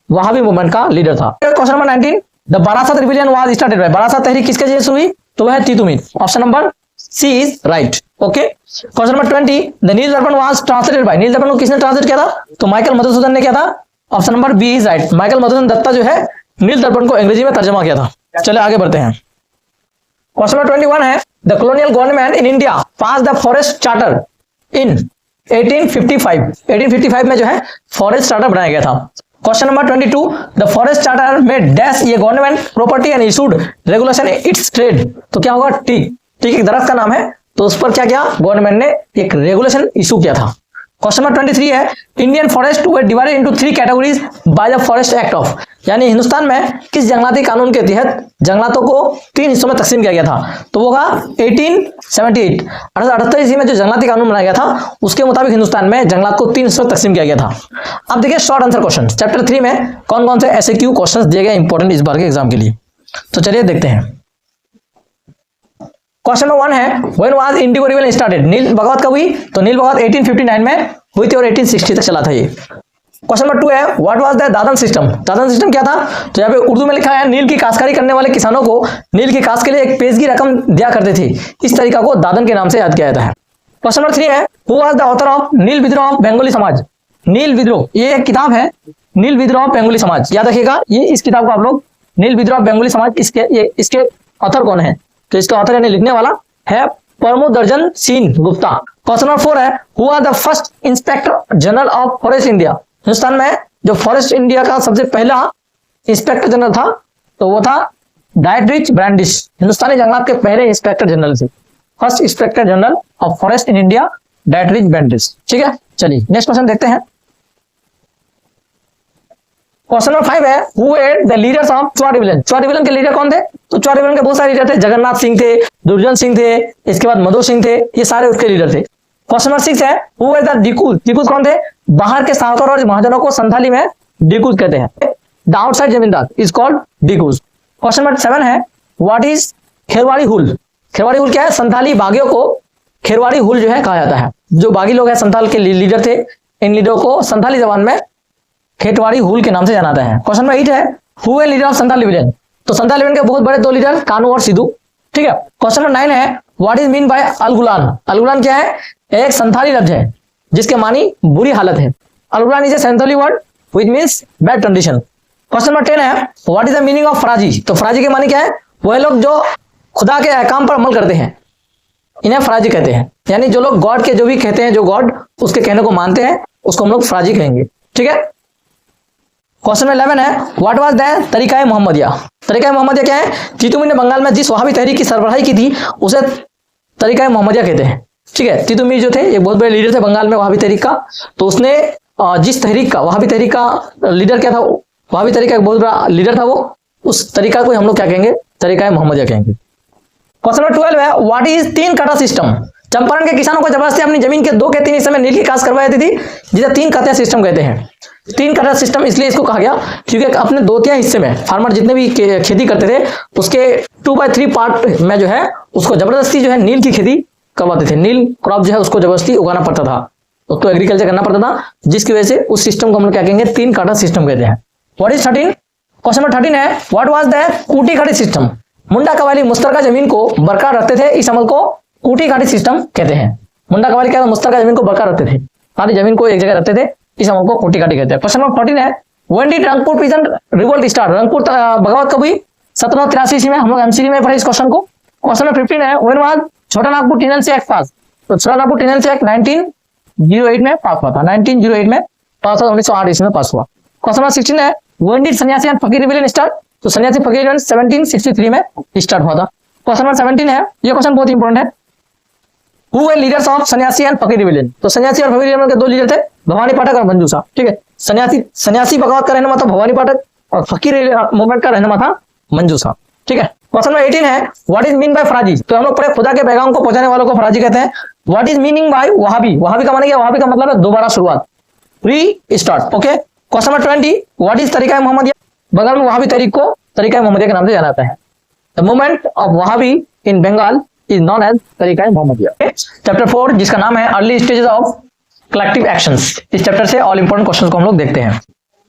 वहाबी मूवमेंट का लीडर था। Question number 19 the Barasat rebellion was started by, Barasat तहरीक किसके जरिए शुरू हुई, तो वह है Titumir, option number C is right. Okay. Question number 20 the Nil Darpan was translated bye, नील दर्पण को किसने ट्रांसलेट किया था, तो माइकल मधुसूदन ने किया था, option number B is right, Michael Madhusudan Dutta जो है नील दर्पण को अंग्रेजी में तर्जमा किया था। चलिए आगे बढ़ते हैं। क्वेश्चन नंबर 21 है the colonial government in India pass the forest charter in 1855, 1855 में जो है फॉरेस्ट चार्टर बनाया गया था। Question number 22 the forest charter में डैश ये government property and issued regulation it's trade, तो क्या होगा, टीक, टीक एक दरख्त का नाम है, तो उस पर क्या किया गवर्नमेंट ने एक रेगुलेशन इशू किया था। क्वेश्चन नंबर 23 है Indian forest were divided into 3 categories by the forest act of, यानी हिंदुस्तान में किस जंगलाती कानून के तहत जंगलातों को 3 हिस्सों में तकसीम किया गया था, तो वो होगा 1878, 1878 ईस्वी में जो जंगलाती कानून बनाया गया था उसके मुताबिक हिंदुस्तान में जंगलात को 3 हिस्सों में तकसीम किया गया था। अब देखिए शॉर्ट आंसर क्वेश्चन, चैप्टर 3 में कौन कौन से ऐसे क्यू क्वेश्चन दिए गए इंपॉर्टेंट इस बार के एग्जाम के लिए, तो चलिए देखते हैं। क्वेश्चन नंबर 1 है when was indigo rebellion started, नील बगावत कब हुई, तो नील बगावत 1859 में हुई थी और 1860 तक चला था ये। क्वेश्चन नंबर 2 है what was the dadan system, dadan system क्या था, तो यहाँ पे उर्दू में लिखा है नील की काश्तकारी करने वाले किसानों को नील की काश्त के लिए एक पेशगी रकम दिया करते थे, इस तरीका को दादन के नाम से याद किया जाता है। क्वेश्चन नंबर 3 है who was the author of Nil Vidroh of Bengali समाज, नील विद्रोह ये एक किताब है, नील विद्रोह ऑफ बंगाली समाज, याद रखिएगा ये इस किताब को आप लोग नील विद्रोह ऑफ बंगाली समाज, इसके ऑथर कौन है, तो इसका ऑथर यानी लिखने वाला है परमोदर्जन सिंह गुप्ता। क्वेश्चन नंबर 4 है who are the first inspector general of forest India, Hindustan में जो फॉरेस्ट इंडिया का सबसे पहला इंस्पेक्टर जनरल था तो वो था डायट्रिच ब्रांडिश, हिंदुस्तानी जंगलात के पहले इंस्पेक्टर जनरल थे, first inspector general of forest in India Dietrich Brandis. ठीक है, चलिए नेक्स्ट क्वेश्चन देखते हैं। क्वेश्चन नंबर 5 है who were the leaders of चुआ रिबेलियन, चुआ रिबेलियन के लीडर कौन थे, तो चुआ रिबेलियन के बहुत सारे लीडर थे, जगन्नाथ सिंह थे, दुर्जन सिंह थे, इसके बाद मधु सिंह थे, ये सारे उसके लीडर थे। क्वेश्चन नंबर 6 है हु वर द डिकूज, डिकूज कौन थे, बाहर के साहूकार और महाजनों को संथाली में डिकूज कहते हैं, द आउटसाइड जमींदार इज कॉल्ड डिकूज। क्वेश्चन नंबर 7 है व्हाट इज खेरवाड़ी हुल, खेरवाड़ी हुल क्या है, संथाली बागियों को खेरवाड़ी हुल जो है कहा जाता है, जो बागी लोग हैं संथाल के लीडर थे, इन लीडरों को संथाली जबान में खेतवाड़ी हुल के नाम से जाना जाता है। क्वेश्चन नंबर 8 है who were leader of Santhal rebellion, तो संथाल रिबेलियन के बहुत बड़े 2 लीडर कानू और सिद्धू। ठीक है। क्वेश्चन नंबर 9 है व्हाट इज मीन बाय अलगुलान, अलगुलान क्या है, एक संथाली लफ्ज है जिसके मानी बुरी हालत है, Ulgulan is a Santhali word which means bad condition. Question number 10 है what is the meaning of Faraizi, तो फराजी के मानी क्या है, वह लोग जो खुदा के अहकाम पर अमल करते हैं इन्हें फराजी कहते हैं, यानी जो लोग गॉड के जो भी कहते हैं, जो गॉड उसके कहने को मानते हैं उसको हम लोग फराजी कहेंगे। ठीक है। क्वेश्चन नंबर 11 है व्हाट वाज द तरीका मोहम्मदिया, तरीका मोहम्मदिया क्या है, तीतुमीर ने बंगाल में जिस वहाबी तहरीक की सरबराही की थी उसे तरीका मोहम्मदिया कहते हैं। ठीक है। तीतुमीर जो थे एक बहुत बड़े लीडर थे बंगाल में वहाबी तहरीक का, तो उसने जिस तहरीक का वहाबी तहरीक का लीडर क्या था, वहाबी तहरीक का एक बहुत बड़ा लीडर था, वो उस तरीका को हम लोग क्या कहेंगे, तरीका मोहम्मदिया कहेंगे। क्वेश्चन नंबर 12 है व्हाट इज 3 कटा सिस्टम, चंपारण के किसानों को जबरदस्ती अपनी जमीन के 2 के 3 हिस्से में नील की काश्त करवाई जाती थी, जिसे 3 कटा सिस्टम कहते हैं। 3 कटा सिस्टम इसलिए इसको कहा गया क्योंकि अपने 2/3 हिस्से में फार्मर जितने भी खेती करते थे उसके 2/3 पार्ट में जो है उसको जबरदस्ती जो है नील की खेती करवाते थे, नील क्रॉप जो है उसको जबरदस्ती उगाना पड़ता था। तो एग्रीकल्चर करना पड़ता था, जिसकी वजह से उस सिस्टम को हम लोग क्या कहेंगे, 3 काटा सिस्टम कहते हैं। What is 13? क्वेश्चन नंबर 13 है व्हाट वाज द कूटी खाटी सिस्टम? मुंडा कवाली मुश्तरका जमीन को बरकरार रखते थे, इस अमल को कूटी खाटी सिस्टम कहते हैं। मुंडा कवाली क्या था, मुश्तरका जमीन को बरकरार रखते थे, सारी जमीन को एक जगह रखते थे, इस अमल को कूटी खाटी कहते हैं। क्वेश्चन नंबर 14 है when did Rangpur peasant revolt start? Rangpur बगावत कब हुई? 1783 में। हम लोग एमसीक्यू में पढ़े इस क्वेश्चन को। क्वेश्चन नंबर 15 है व्हेन वाज छोटा नागपुर टेनेंसी एक्ट पास? तो छोटा नागपुर टेनेंसी एक्ट 1908 में पास हुआ था, 1908 में पास हुआ, 1908 ईस्वी में पास हुआ। क्वेश्चन नंबर 16 है व्हेन डिड सन्यासी एंड फकीर रिबेलियन स्टार्ट? तो सन्यासी फकीर रिबेलियन 1763 में स्टार्ट हुआ था। क्वेश्चन नंबर 17 है, ये क्वेश्चन बहुत इंपॉर्टेंट है, हु वे लीडर्स ऑफ सन्यासी एंड फकीर रिबेलियन? तो सन्यासी और फकीर रिबेलियन के 2 लीडर थे, भवानी पाठक और मंजू शाह। ठीक है, सन्यासी बगावत का रहनुमा था भवानी पाठक और फकीर मूवमेंट का रहनुमा था मंजू शाह। ठीक है, क्वेश्चन नंबर 18 है व्हाट इज मीन बाय फराजी? तो हम लोग पढ़े खुदा के पैगाम को पहुंचाने वालों को फराजी कहते हैं। What is meaning bye Wahhabi? Wahhabi का माने क्या? वहाबी का मतलब है दोबारा शुरुआत, री start. Okay, question number 20 what is तरीका मोहम्मदिया? बंगाल में वहाबी तरीक को तरीका मोहम्मदिया के नाम से जाना जाता है। The movement of Wahabi in Bengal is known as Tariqa Muhammadiya. Chapter 4 जिसका नाम है early stages of collective actions, इस चैप्टर से ऑल इंपोर्टेंट क्वेश्चंस को हम लोग देखते हैं।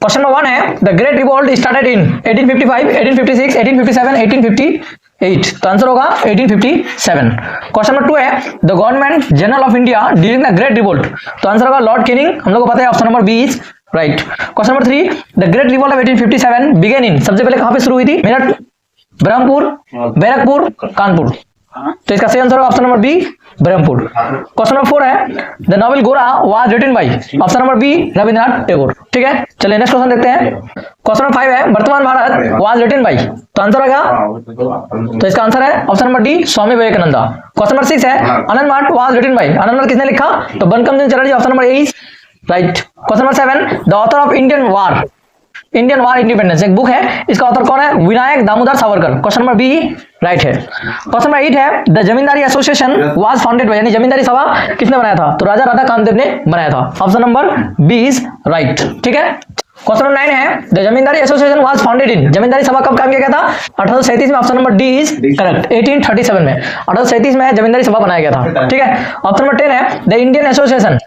क्वेश्चन नंबर 1 है the great revolt started in 1855, 1856, 1857, 1858। तो आंसर होगा 1857। क्वेश्चन नंबर 2 है the government general of India during the great revolt? तो आंसर होगा लॉर्ड कैनिंग, हम लोग को पता है, option number B is right. Question number 3 the great revolt of 1857 began in? सबसे पहले कहां पे शुरू हुई थी? मेरठ, ब्रह्मपुर, बैरकपुर, कानपुर। तो इसका सही आंसर होगा option number B Brahmapur. Question number 4 है the novel Gora was written by? Option number B Rabindranath Tagore. ठीक है, चलिए नेक्स्ट क्वेश्चन देखते हैं। क्वेश्चन नंबर 5 है वर्तमान भारत वाज रिटन बाय? तो आंसर होगा, तो इसका आंसर है ऑप्शन नंबर डी स्वामी विवेकानंदा। क्वेश्चन नंबर 6 है आनंद मठ वाज रिटन बाय? आनंद मठ किसने लिखा? तो Bankim Chandra Chatterjee, option number A is right. Question number 7 the author of Indian war independence एक बुक है, इसका ऑथर कौन है? Vinayak Damodar Savarkar. Question number B right है। क्वेश्चन नंबर 8 है the Zamindari association was founded by? यानी जमींदारी सभा किसने बनाया था? तो राजा राधा कामदेव ने बनाया था, option number B is right. ठीक है, क्वेश्चन नंबर 9 है the Zamindari association was founded in? Zamindari Sabha कब काम किया गया था? 1837 में, option number D is correct. 1837 में, 1837 में जमींदारी सभा बनाया गया था। ठीक है, ऑप्शन नंबर 10 है द इंडियन एसोसिएशन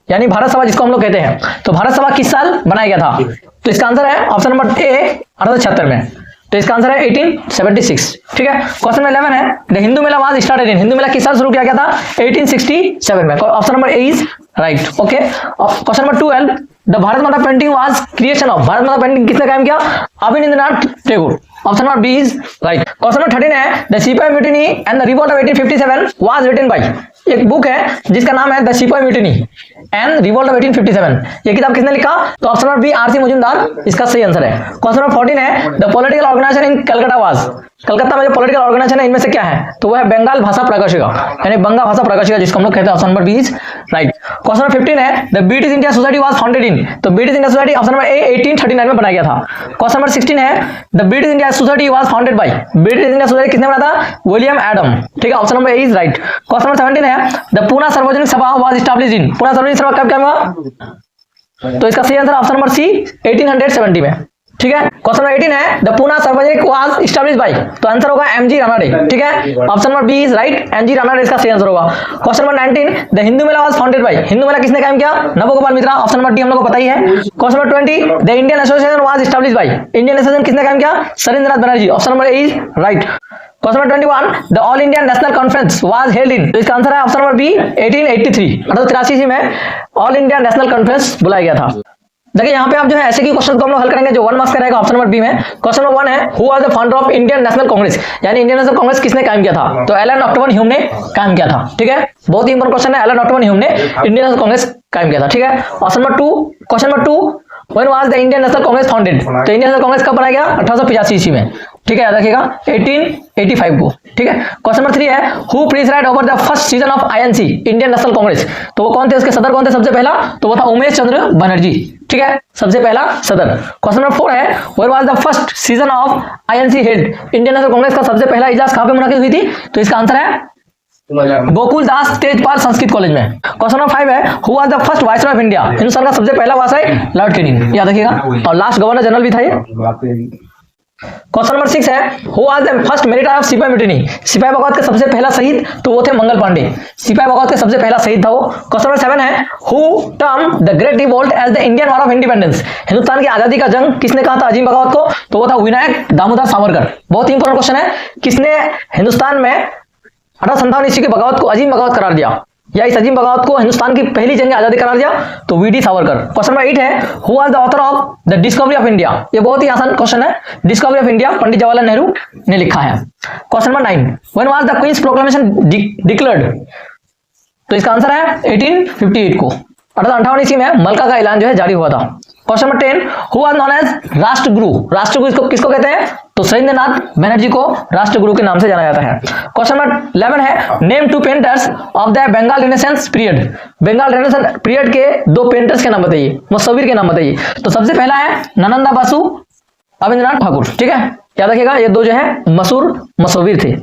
यानी भारत सभा जिसको हम लोग कहते हैं, तो भारत सभा किस साल बनाया गया था? तो इसका आंसर है ऑप्शन नंबर ए 1876 में, तो इसका आंसर है 1876। ठीक है, क्वेश्चन नंबर 11 है the Hindu Mela was started in? Hindu Mela किस साल शुरू किया गया था? 1867 में, option number A is right. Okay, question number 12 the Bharat Mata painting was creation of? Bharat Mata painting किसने कायम किया? Abanindranath Tagore, option number B is right. Question number 13 है the sipahi mutiny and the revolt of 1857 was written by? एक बुक है जिसका नाम है the sipahi mutiny and revolt of 1857, ये किताब किसने लिखा? तो option number B R C. Majumdar इसका सही आंसर है। क्वेश्चन नंबर 14 है the political organisation in Calcutta was? Calcutta में जो पॉलिटिकल ऑर्गेनाइजेशन है इनमें से क्या है? तो वो है बंगाल भाषा प्रकाशिका यानी बंगा भाषा प्रकाशिका जिसको हम लोग कहते हैं, option number B is right. Question number 15 है the British India society was founded in? तो British India society option number A 1839 में बनाया गया था। क्वेश्चन नंबर 16 है the British India society was founded by? British India society किसने बनाया था? William Adam. ठीक है, option number A is right. Question number 17 है द पूना सार्वजनिक सभा वाज एस्टैब्लिश्ड इन? पूना सार्वजनिक सभा कब हुआ? तो इसका सही आंसर ऑप्शन नंबर सी 1870 में। ठीक है, क्वेश्चन नंबर 18 है the Poona Sarvajanik was established by? तो आंसर होगा एमजी रानाडे। ठीक है, option number B is right, MG Ranade इसका सही आंसर होगा। Question number 19 the Hindu Mela was founded by? Hindu Mela किसने कायम किया? Nabagopal Mitra, option number D हम लोग को पता ही है। Question number 20 the Indian association was established by? Indian association किसने कायम किया? Surendranath Banerjee, option number A is right. Question number 21 the all India national conference was held in? तो इसका आंसर है ऑप्शन नंबर बी 1883, 1883 में ऑल इंडिया नेशनल कॉन्फ्रेंस बुलाया गया था। देखिए यहाँ पे आप जो है ऐसे की क्वेश्चन को हम लोग हल करेंगे जो 1 मार्क्स का रहेगा, ऑप्शन नंबर बी में। क्वेश्चन नंबर 1 है who was the founder of Indian national Congress? यानी इंडियन नेशनल कांग्रेस किसने कायम किया था? तो एलन ऑक्टोवन ह्यूम ने कायम किया था। ठीक है, बहुत ही इंपॉर्टेंट क्वेश्चन है, एलन ऑक्टोवन ह्यूम ने इंडियन नेशनल कांग्रेस कायम किया था। ठीक है, option number 2 question number 2 when was the Indian national Congress founded? तो इंडियन नेशनल कांग्रेस कब बनाया गया? 1885 ईस्वी में। ठीक है, याद रखिएगा 1885 को। ठीक है, क्वेश्चन नंबर 3 है who preside over the first session of INC Indian national Congress? तो वो कौन थे, उसके सदर कौन थे सबसे पहला? तो वो था उमेश चंद्र बनर्जी। ठीक है, सबसे पहला सदर। क्वेश्चन नंबर 4 है where was the first session of INC held? Indian national Congress का सबसे पहला इजलास कहां पे मुनक्किद हुई थी? तो इसका आंसर है गोकुल दास तेजपाल संस्कृत कॉलेज में। क्वेश्चन नंबर 5 है who was the first viceroy of India? Hindustan का सबसे पहला वाइसरॉय लॉर्ड कैनिंग, याद रखिएगा। और लास्ट गवर्नर जनरल भी था ये। क्वेश्चन नंबर 6 है, who was the first martyr of sipahi mutiny? सिपाही बगावत का सबसे पहला शहीद तो वो थे मंगल पांडे। सिपाही बगावत का सबसे पहला शहीद था वो। क्वेश्चन नंबर 7 है, who term the great revolt as the Indian war of independence? Hindustan की आजादी का जंग किसने कहा था अजीम बगावत को? तो वो था विनायक दामोदर सावरकर। बहुत ही इंपॉर्टेंट क्वेश्चन है, किसने हिंदुस्तान में 1857 ईस्वी की बगावत को अजीम बगावत करार दिया, या इस अजीम बगावत को हिंदुस्तान की पहली जंग आजादी करार दिया? तो वीडी सावरकर। क्वेश्चन नंबर 8 है, who was the author of the discovery of India? ये बहुत ही आसान क्वेश्चन है, discovery of India Pandit Jawaharlal Nehru ने लिखा है। Question number 9, when was the queen's proclamation declared? तो इसका आंसर है 1858 को, 1858 ईस्वी में मलका का ऐलान जो है जारी हुआ था। Question number 10, who was known as Rashtraguru? Rashtraguru किसको कहते हैं? तो सत्येंद्रनाथ बनर्जी को राष्ट्रगुरु के नाम से जाना जाता है। क्वेश्चन नंबर 11 है, name two painters of the Bengal renaissance period? Bengal renaissance period के दो पेंटर्स के नाम बताइए, मुसव्विर के नाम बताइए। तो सबसे पहला है ननंदा बासु, अविंद्रनाथ ठाकुर। ठीक है, याद रखिएगा ये दो जो है मशहूर मुसव्विर थे।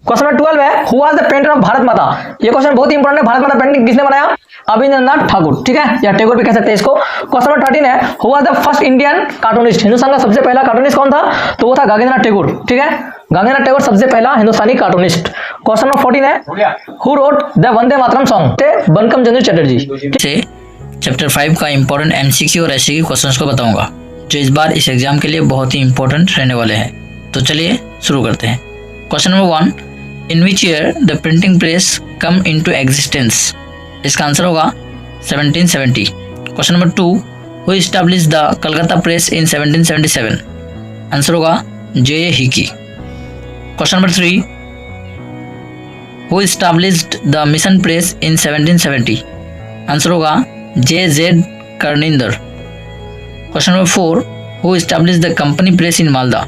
क्वेश्चन नंबर 12 है, who was the painter of Bharat माता? ये क्वेश्चन बहुत ही इंपॉर्टेंट है, भारत माता पेंटिंग किसने बनाया? अविंद्रनाथ ठाकुर। ठीक है, या टैगोर भी कह सकते हैं इसको। क्वेश्चन नंबर 13 है, who was the first Indian cartoonist? Hindustan का सबसे पहला कार्टूनिस्ट कौन था? तो वो था गगनेंद्रनाथ टैगोर। ठीक है, गगनेंद्रनाथ टैगोर सबसे पहला हिंदुस्तानी कार्टूनिस्ट। क्वेश्चन नंबर 14 है, who wrote the Vande Mataram song? Bankim Chandra Chatterjee. से चैप्टर 5 का इंपॉर्टेंट एमसीक्यू और एससीक्यू क्वेश्चंस को बताऊंगा, जो इस बार इस एग्जाम के लिए बहुत ही इंपॉर्टेंट रहने वाले हैं। तो चलिए शुरू करते हैं। Question number 1, in which year the printing press come into existence? इसका आंसर होगा 1770। Question number 2, who establish the Calcutta press in 1777? Answer होगा J Hicky. Question number 3, who established the mission press in 1770? Answer होगा J Kiernander. Question number 4, who established the company press in Malda?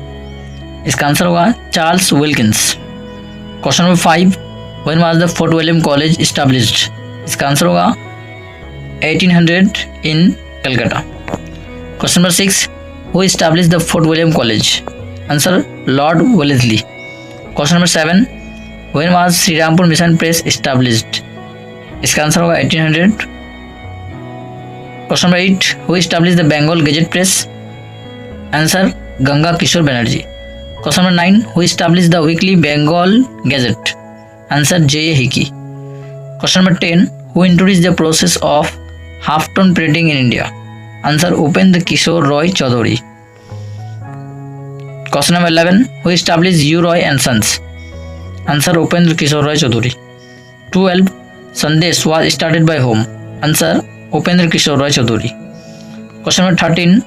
इसका answer होगा Charles Wilkins. Question number 5, when was the Fort William college established? इसका answer होगा 1800 in Calcutta. Question number 6, who established the Fort William college? Answer Lord Wellesley. Question number 7, when was Shrirampur mission press established? इसका answer होगा 1800। Question number 8, who established the Bengal gazette press? Answer Ganga Kishore Banerjee. Question number 9, who established the weekly Bengal gazette? Answer J Hicky. Question number 10, who introduced the process of half tone printing in India? Answer Upendra Kishore Roy Chowdhury. Question number 11, who established U Roy and sons? Answer Upendra Kishore Roy Chowdhury. 12, Sandesh was started by whom? Answer Upendra Kishore Roy Chowdhury. Question number 13,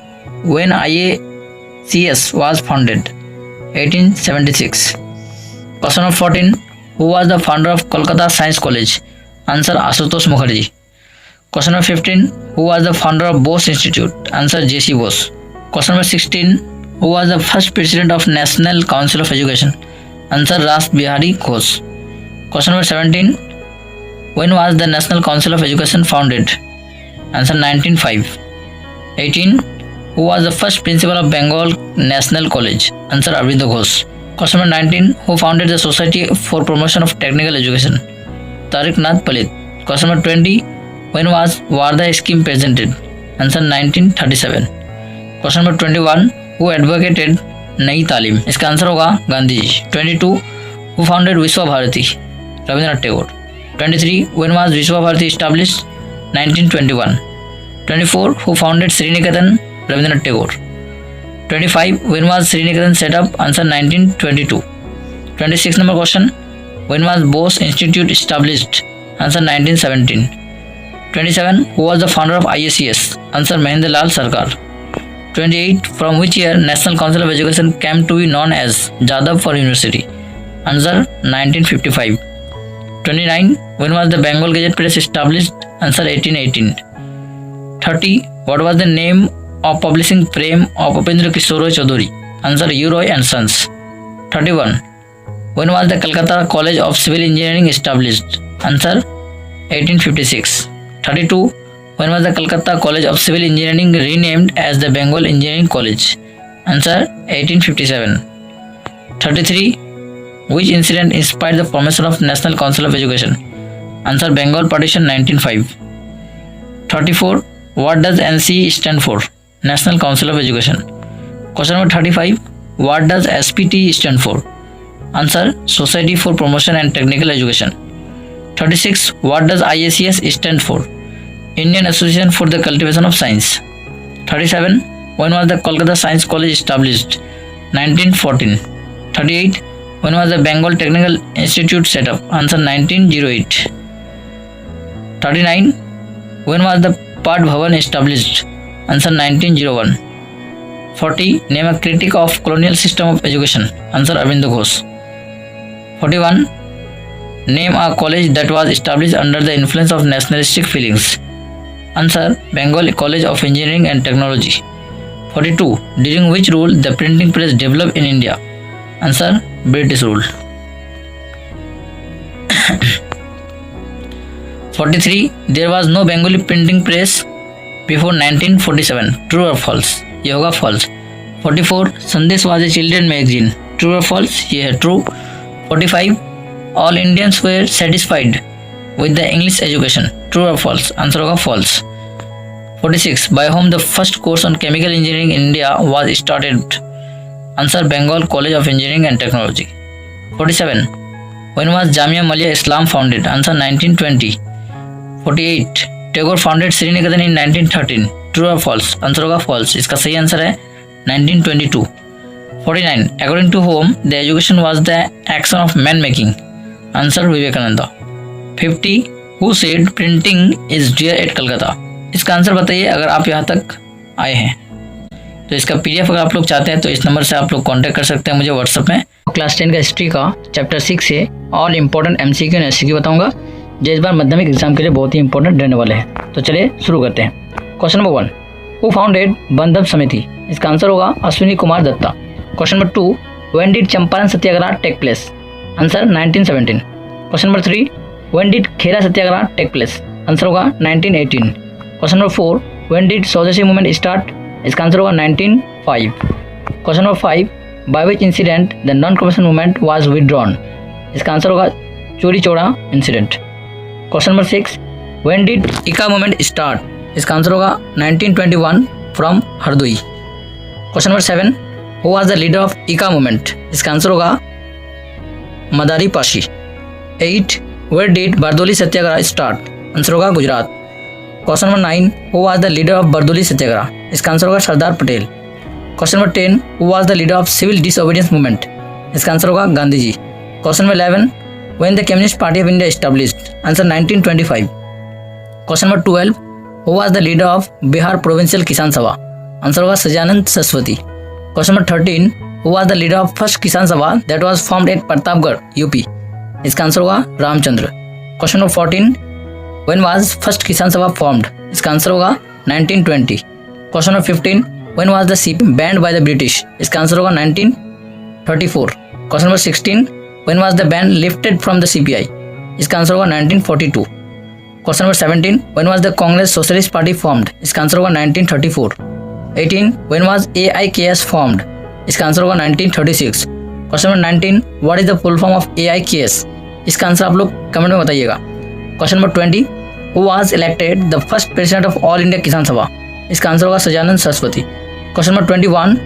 when IACS was founded? 1876. Question number 14, who was the founder of Kolkata Science College? Answer Ashutosh Mukherjee. Question number 15, who was the founder of Bose Institute? Answer J.C. Bose. Question number 16, who was the first president of National Council of Education? Answer Ras Bihari Ghosh. Question number 17, when was the National Council of Education founded? Answer 1905. 18, who was the first principal of Bengal National College? Answer Arvindo Ghosh. Question number 19, who founded the Society for Promotion of Technical Education? Tariq Nath Palit. Question number 20, when was Warda scheme presented? Answer 1937. Question number 21, who advocated नई तालीम? इसका answer होगा गांधी जी। 22, who founded विश्व Bharti? Rabindranath Tagore. 23, when was विश्व Bharti established? 1921. 24, who founded Sriniketan? Rabindranath Tagore. 25, when was Sriniketan set up? Answer 1922. 26 number question, when was Bose Institute established? Answer 1917. 27, who was the founder of IACS? Answer Mahendra Lal Sarkar. 28, from which year National Council of Education came to be known as Jadavpur University? Answer 1955. 29, when was the Bengal Gazette Press established? Answer 1818. 30, what was the name of publishing frame of Upendra Kishore Roy Chaudhary? Answer U. Roy and Sons. 31, when was the Calcutta College of Civil Engineering established? Answer 1856. 32, when was the Calcutta College of Civil Engineering renamed as the Bengal Engineering College? Answer 1857. 33, which incident inspired the formation of National Council of Education? Answer Bengal Partition 1905. 34, what does NCE stand for? National Council of Education. Question number 35, what does SPT stand for? Answer, Society for Promotion and Technical Education. 36. What does IACS stand for? Indian Association for the Cultivation of Science. 37. When was the Kolkata Science College established? 1914. 38. When was the Bengal Technical Institute set up? Answer, 1908. 39. When was the Pad Bhavan established? Answer, 1901. 40. Name a critic of colonial system of education. Answer, Arvind Ghosh. 41. Name a college that was established under the influence of nationalistic feelings. Answer, Bengal College of Engineering and Technology. 42. During which rule the printing press developed in India? Answer, British rule. 43. There was no Bengali printing press before 1947. True or false? ये होगा false. 44. संदेश was a children magazine. True or false? ये है true. 45. All Indians were satisfied with the English education. True or false? Answer होगा false. 46. By whom the first course on chemical engineering in India was started? Answer, Bengal College of Engineering and Technology. 47. When was Jamia Millia Islam founded? Answer, 1920. 48. Tagore founded Sriniketan in 1913. True or false? Answer होगा false. इसका सही answer है 1922. 49. According to whom the education was the action of man making? Answer, Vivekananda. 50. Who said printing is dear at Calcutta? इसका answer बताइए अगर आप यहाँ तक आए हैं। तो इसका PDF अगर आप लोग चाहते हैं तो इस नंबर से आप लोग कांटेक्ट कर सकते हैं मुझे व्हाट्सएप में। क्लास 10 का हिस्ट्री का चैप्टर 6 से all important MCQ and SCQ बताऊंगा जो इस बार माध्यमिक एग्जाम के लिए बहुत ही इंपॉर्टेंट रहने वाले हैं। तो चलिए शुरू करते हैं। क्वेश्चन नंबर 1, हु फाउंडेड बंधन समिति? इसका आंसर होगा Ashwini Kumar Dutta. Question number 2, when did Champaran Satyagraha take place? Answer, 1917। Question number 3, when did Kheda Satyagraha take place? Answer होगा 1918। Question number 4, when did Swadeshi movement start? इसका आंसर होगा 1905। Question number 5, by which incident the non compulsion movement was withdrawn? इसका answer होगा Chauri Chaura incident. Question number 6, when did Eka movement start? इसका answer होगा 1921 from Hardoi. Question number 7, who was the leader of Eka movement? इसका answer होगा Madari Pasi. 8, where did Bardoli Satyagraha start? Answer होगा Gujarat. Question number 9, who was the leader of Bardoli Satyagraha? इसका answer होगा Sardar Patel. Question number 10, who was the leader of civil disobedience movement? इसका answer होगा Gandhi ji. Question number 11, when the communist party of India established? Answer, 1925। Question number 12, who was the leader of Bihar provincial किसान सभा? Answer होगा Sajanand Saraswati. Question number 13, who was the leader of first किसान सभा that was formed at Pratapgarh UP? इसका answer होगा Ramchandra. Question number 14, when was first किसान सभा formed? इसका आंसर होगा 1920। Question number 15, when was the CPI band by the British? इसका answer होगा 1934। Question number 16, when was the band lifted from the CPI? इसका answer होगा 1942। Question number 17, when was the Congress socialist party formed? इसका answer होगा 1934। 18, when was AIKS formed? इसका answer होगा 1936। Question number 19, what is the full form of AIKS? इसका answer आप लोग comment में बताइएगा। Question number 20, who was elected the first president of all India किसान सभा? इसका आंसर होगा Sajanand Saraswati. Question number 21,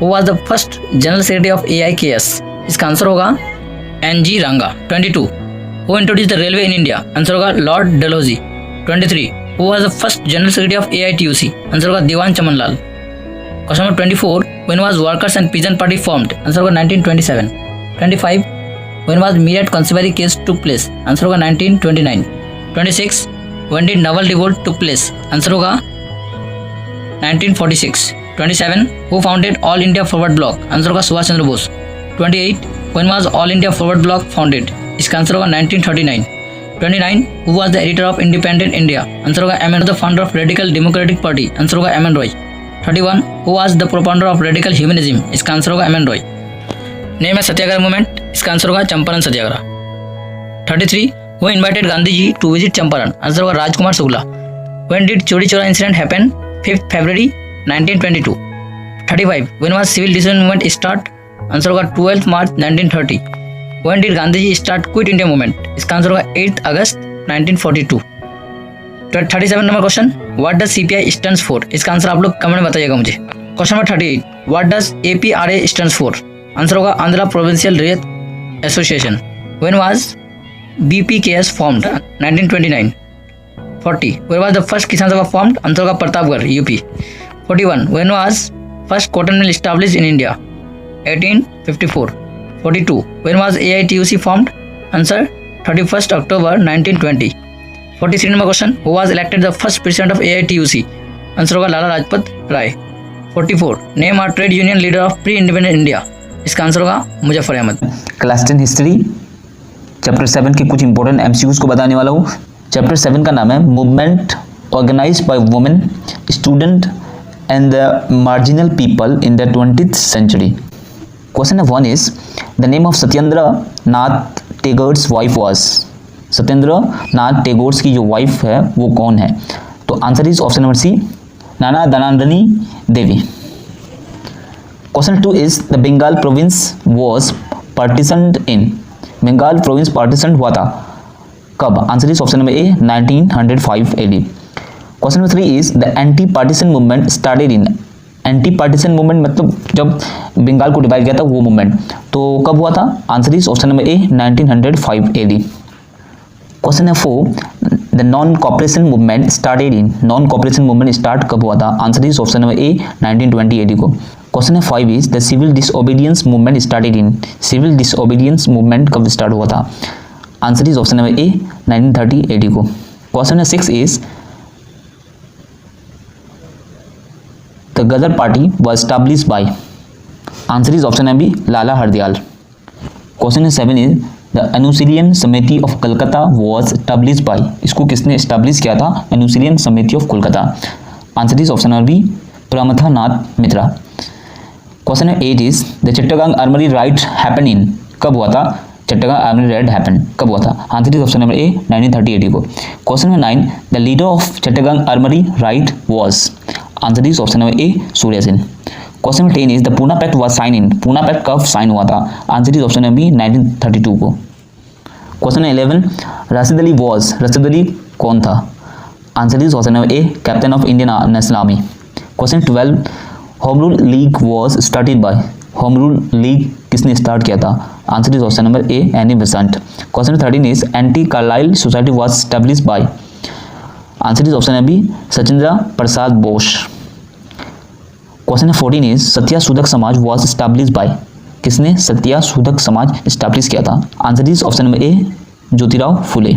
who was the first general secretary of AIKS? इसका आंसर होगा NG Ranga. 22, who introduced the railway in India? Answer होगा Lord Dalhousie. 23, who was the first general secretary of AITUC? Answer होगा Diwan Chamanlal. Question number 24, when was workers and peasant party formed? Answer होगा 1927। 25, when was Meerut conspiracy case took place? Answer होगा 1929। 26, when did naval revolt took place? Answer होगा 1946। 27, who founded all India forward bloc? Answer होगा Subhash Chandra Bose. 28, when was all India forward bloc founded? इसका answer होगा 1939। 29, who was the editor of independent India? Answer होगा MN, the founder of radical democratic party? Answer होगा MN Roy. 31, who was the propounder of radical humanism? इसका answer होगा MN Roy. Name है Satyagraha movement? इसका answer होगा चंपारण सत्याग्रह। 33, who invited Gandhi ji to visit Champaran? Answer होगा Rajkumar Shukla. When did Chauri Chaura incident happen? 5 फरवरी 1922। 35, when was civil disobedience movement start? Answer होगा 12 March 1930। When did Gandhi ji start quit India movement? इसका answer होगा 8 अगस्त 1942। 37 number question, what does CPI stands for? इसका answer आप लोग comment में बताइएगा मुझे। Question number 38, what does APRA stands for? Answer होगा आंध्रा प्रोविंशियल रेत association. When was BPKS formed? 1929। 40 where was the first किसान सभा formed? आंसर होगा Pratapgarh UP। 41 when was first cotton mill established in India? 1854। 42 when was AITUC formed? Answer 31st October 1920। 43 number question, who was elected the first president of AITUC? Answer होगा Lala Lajpat Rai. 44 name a trade union leader of pre-independent India? इसका answer होगा Muzaffar Ahmad. Class 10 history chapter 7 के कुछ important MCQs को बताने वाला हूँ। Chapter 7 का नाम है movement organised by women, student and the marginal people in the 20th century. Question number 1 is the name of Satyendra Nath Tagore's wife was. Satyendra Nath Tagore की जो वाइफ है वो कौन है? तो answer is option number C, Jnanadanandini Devi. Question 2 is the Bengal province was partitioned in. Bengal province partition हुआ था कब? Answer is option number A 1905 AD। Question number 3 is the anti partition movement started in. Anti partition movement मतलब जब बंगाल को divide किया था वो movement, तो कब हुआ था? Answer is option number A 1905 AD। Question number 4 the non cooperation movement started in. Non cooperation movement start कब हुआ था? Answer is option number A 1920 AD को। Question number 5 is the civil disobedience movement started in. Civil disobedience movement कब start हुआ था? Answer is option number A 1930 AD को। Question number 6 is the Ghadar party was established by. Answer is option number B Lala Hardayal. Question number 7 is the Anushilan Samiti of Calcutta was established by. इसको किसने establish किया था? Anushilan Samiti of Kolkata. Answer is option number B Pramathanath Mitra. Question number 8 is the Chittagong armoury raid happen in. कब हुआ था? चिट्टागांग armoury raid happen कब हुआ था? Answer is option number A 1930 AD को। Question number 9 the leader of Chittagong armoury raid was. Answer is option number A Surya Sen. Question number 10 is the Poona pact was sign in. Poona pact कब sign हुआ था? Answer is option number B 1932 को। Question number 11 Rashid Ali was. Rashid Ali कौन था? Answer is option number A captain of Indian national army. Question 12 home rule league was started by. Home rule league किसने start किया था? Answer is option number A Annie Besant. Question number 13 is anti Carlyle society was established by. Answer is option number B Sachindra Prasad Bose. Question number 14 is Satya Shodhak Samaj was established bye. किसने सत्या शोधक समाज establish किया था? Answer is option number A Jyotirao Phule.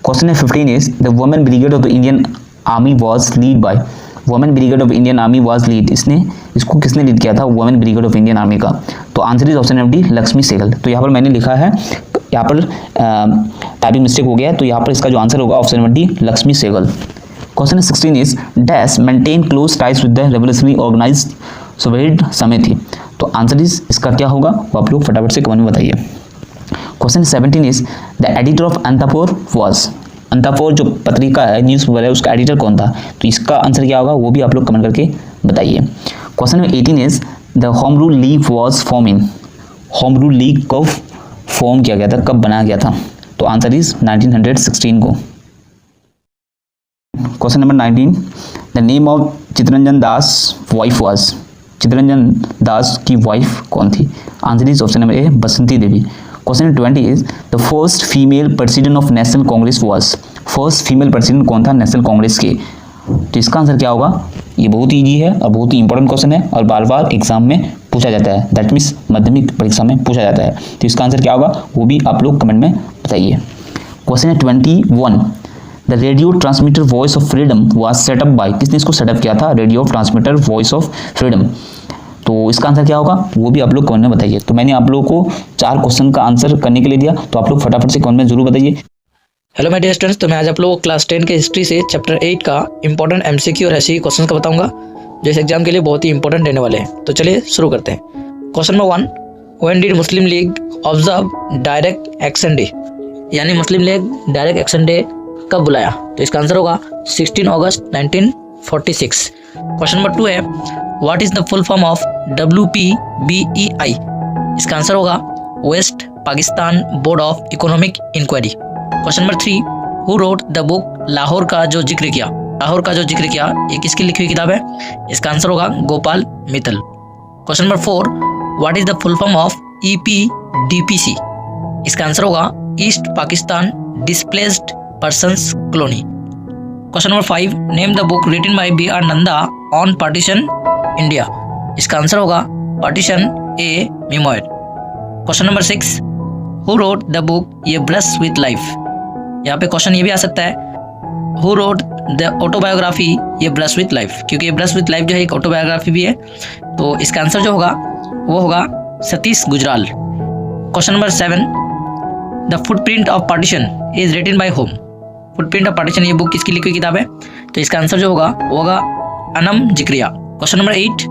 Question number 15 is the women brigade of the Indian army was lead by. Women brigade of Indian army was lead. इसको किसने lead किया था? Women brigade of Indian army का। तो answer is option number D Lakshmi Sehgal. तो यहाँ पर मैंने लिखा है, यहाँ पर टाइपिंग मिस्टेक हो गया है, तो यहाँ पर इसका जो आंसर होगा option number D Lakshmi Sehgal. Question 16 is dash maintain close ties with the revolutionary organized Soviet Samiti. तो आंसर इज इसका क्या होगा वो आप लोग फटाफट से कमेंट में बताइए। Question 17 is the editor of Antapur was. Antapur जो पत्रिका है न्यूज़ पेपर है उसका एडिटर कौन था? तो इसका आंसर क्या होगा वो भी आप लोग कमेंट करके बताइए। Question number 18 is the home rule league was form in. Home rule league कब फॉर्म किया गया था, कब बनाया गया था? तो आंसर इज 1916 को। Question number 19 the name of Chittaranjan Das wife was. Chittaranjan Das की वाइफ कौन थी? Answer is option number A Basanti Devi. Question number 20 is the first female president of National Congress was. First female president कौन था नेशनल कांग्रेस के? तो इसका आंसर क्या होगा? ये बहुत ईजी है और बहुत ही इंपॉर्टेंट क्वेश्चन है और बार बार एग्जाम में पूछा जाता है, दैट मीन्स माध्यमिक परीक्षा में पूछा जाता है। तो इसका आंसर क्या होगा वो भी आप लोग कमेंट में बताइए। क्वेश्चन है 21 the radio transmitter voice of freedom was set up by. किसने इसको सेटअप किया था? Radio transmitter voice of freedom. तो इसका आंसर क्या होगा वो भी आप लोग कमेंट में बताइए। तो मैंने आप लोगों को 4 क्वेश्चन का आंसर करने के लिए दिया, तो आप लोग फटाफट से कमेंट में जरूर बताइए। हेलो माय डियर स्टूडेंट्स, तो मैं आज आप लोगों को क्लास 10 के हिस्ट्री से चैप्टर 8 का इंपॉर्टेंट MCQ और ऐसे क्वेश्चन का बताऊंगा जो इस एग्जाम के लिए बहुत ही इंपॉर्टेंट रहने वाले हैं। तो चलिए शुरू करते हैं। Question number 1 when did Muslim league observe direct action day. यानी मुस्लिम लीग डायरेक्ट एक्शन डे कब बुलाया? तो इसका आंसर होगा 16 अगस्त 1946। क्वेश्चन नंबर 2 है what is the full form of WPBEI। इसका आंसर होगा west Pakistan board of economic inquiry. Question number 3 who wrote the book Lahore का जो जिक्र किया। लाहौर का जो जिक्र किया ये किसकी लिखी हुई किताब है? इसका आंसर होगा Gopal Mittal. Question number 4, what is the full form of EPDPC? इसका आंसर होगा east Pakistan displaced persons colony. Question number 5, name the book written by BR Nanda on partition India. इसका आंसर होगा partition a memoir. Question number 6, who wrote the book a brush with life? यहाँ पे question ये भी आ सकता है, who wrote the autobiography a brush with life, क्योंकि ये ब्रश विथ लाइफ जो है एक ऑटोबायोग्राफी भी है। तो इसका आंसर जो होगा वो होगा Satish Gujral. Question number 7, the footprint of partition is written by whom? Footprint of partition ये बुक किसकी लिखी हुई किताब है? तो इसका आंसर जो होगा वो होगा Anam Zakariya. Question number 8,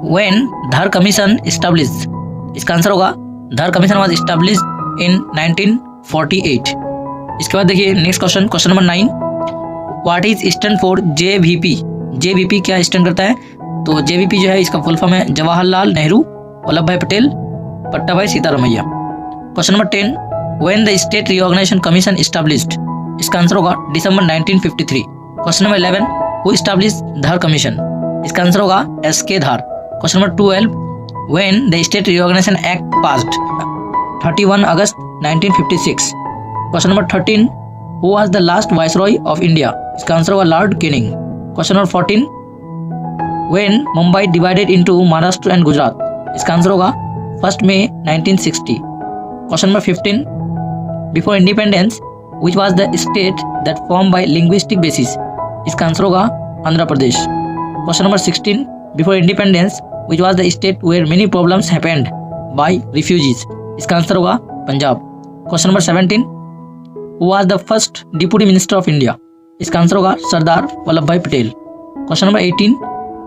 when Dhar commission established? इसका आंसर होगा धार कमीशन वाज एस्टैब्लिश्ड इन 1948। इसके बाद देखिए next question number 9, what is stand for JVP? JVP क्या स्टैंड करता है? तो JVP जो है इसका फुल फॉर्म है Jawaharlal Nehru Vallabh bhai Patel Pattabhi Sitaramayya. Question number 10, when the state reorganisation commission established? इसका आंसर होगा दिसंबर 1953। Question number 11, who established Dhar commission? इसका आंसर होगा SK Dhar. Question number 12, when the state reorganisation act passed? 31 अगस्त 1956। Question number 13, who was the last viceroy of India? इसका answer होगा Lord Canning. Question number 14, when Mumbai divided into Maharashtra and Gujarat? इसका answer होगा 1 मई 1960। Question number 15, before independence which was the state that formed by linguistic basis? इसका answer होगा Andhra Pradesh. Question number 16, before independence which was the state where many problems happened by refugees? इसका answer होगा Punjab. Question number 17, who was the first deputy minister of India? इसका answer होगा Sardar Vallabh bhai Patel. Question number 18,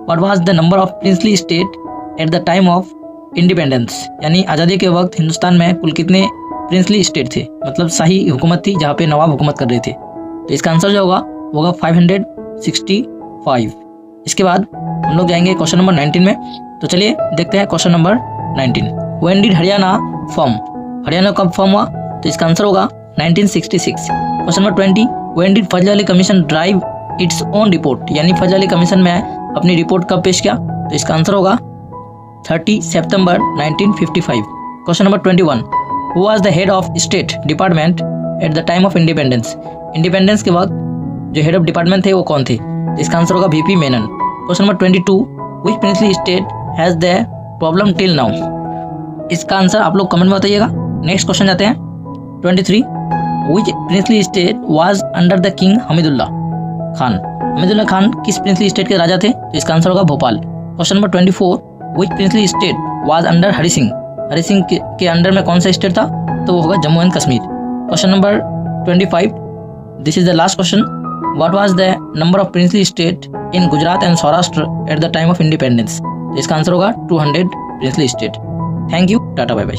what was the number of princely state at the time of independence? यानी आज़ादी के वक्त हिंदुस्तान में कुल कितने प्रिंसली स्टेट थे, मतलब शाही हुकूमत थी जहाँ पे नवाब हुकूमत कर रहे थे। तो इसका आंसर जो होगा वो होगा 565। इसके बाद हम लोग जाएंगे क्वेश्चन नंबर 19 में। तो चलिए देखते हैं question number 19, when did Haryana form? Haryana कब फॉर्म हुआ? तो इसका आंसर होगा 1966। Question number 20, when did Fazal Ali commission drive its own report? यानी फजल अली कमीशन में अपनी रिपोर्ट कब पेश किया? तो इसका आंसर होगा 30 सितंबर 1955। Question number 21, Who was the head of state department at the time of independence? Independence के वक्त जो हेड ऑफ डिपार्टमेंट थे वो कौन थे? तो इसका आंसर होगा VP Menon. Question number 22, which princely state has the problem till now? इसका आंसर आप लोग कमेंट में बताइएगा। नेक्स्ट क्वेश्चन जाते हैं 23, which princely state was under the king Hameedullah Khan? Hameedullah Khan किस प्रिंसली स्टेट के राजा थे? तो इसका आंसर होगा Bhopal. Question number 24, which princely state was under Hari Singh? Hari Singh के अंडर में कौन सा स्टेट था? तो वो होगा Jammu and Kashmir. Question number 25, this is the last question, what was the number of princely state in Gujarat and Saurashtra at the time of independence? इसका answer होगा 200 princely state. Thank you, ta ta bye bye.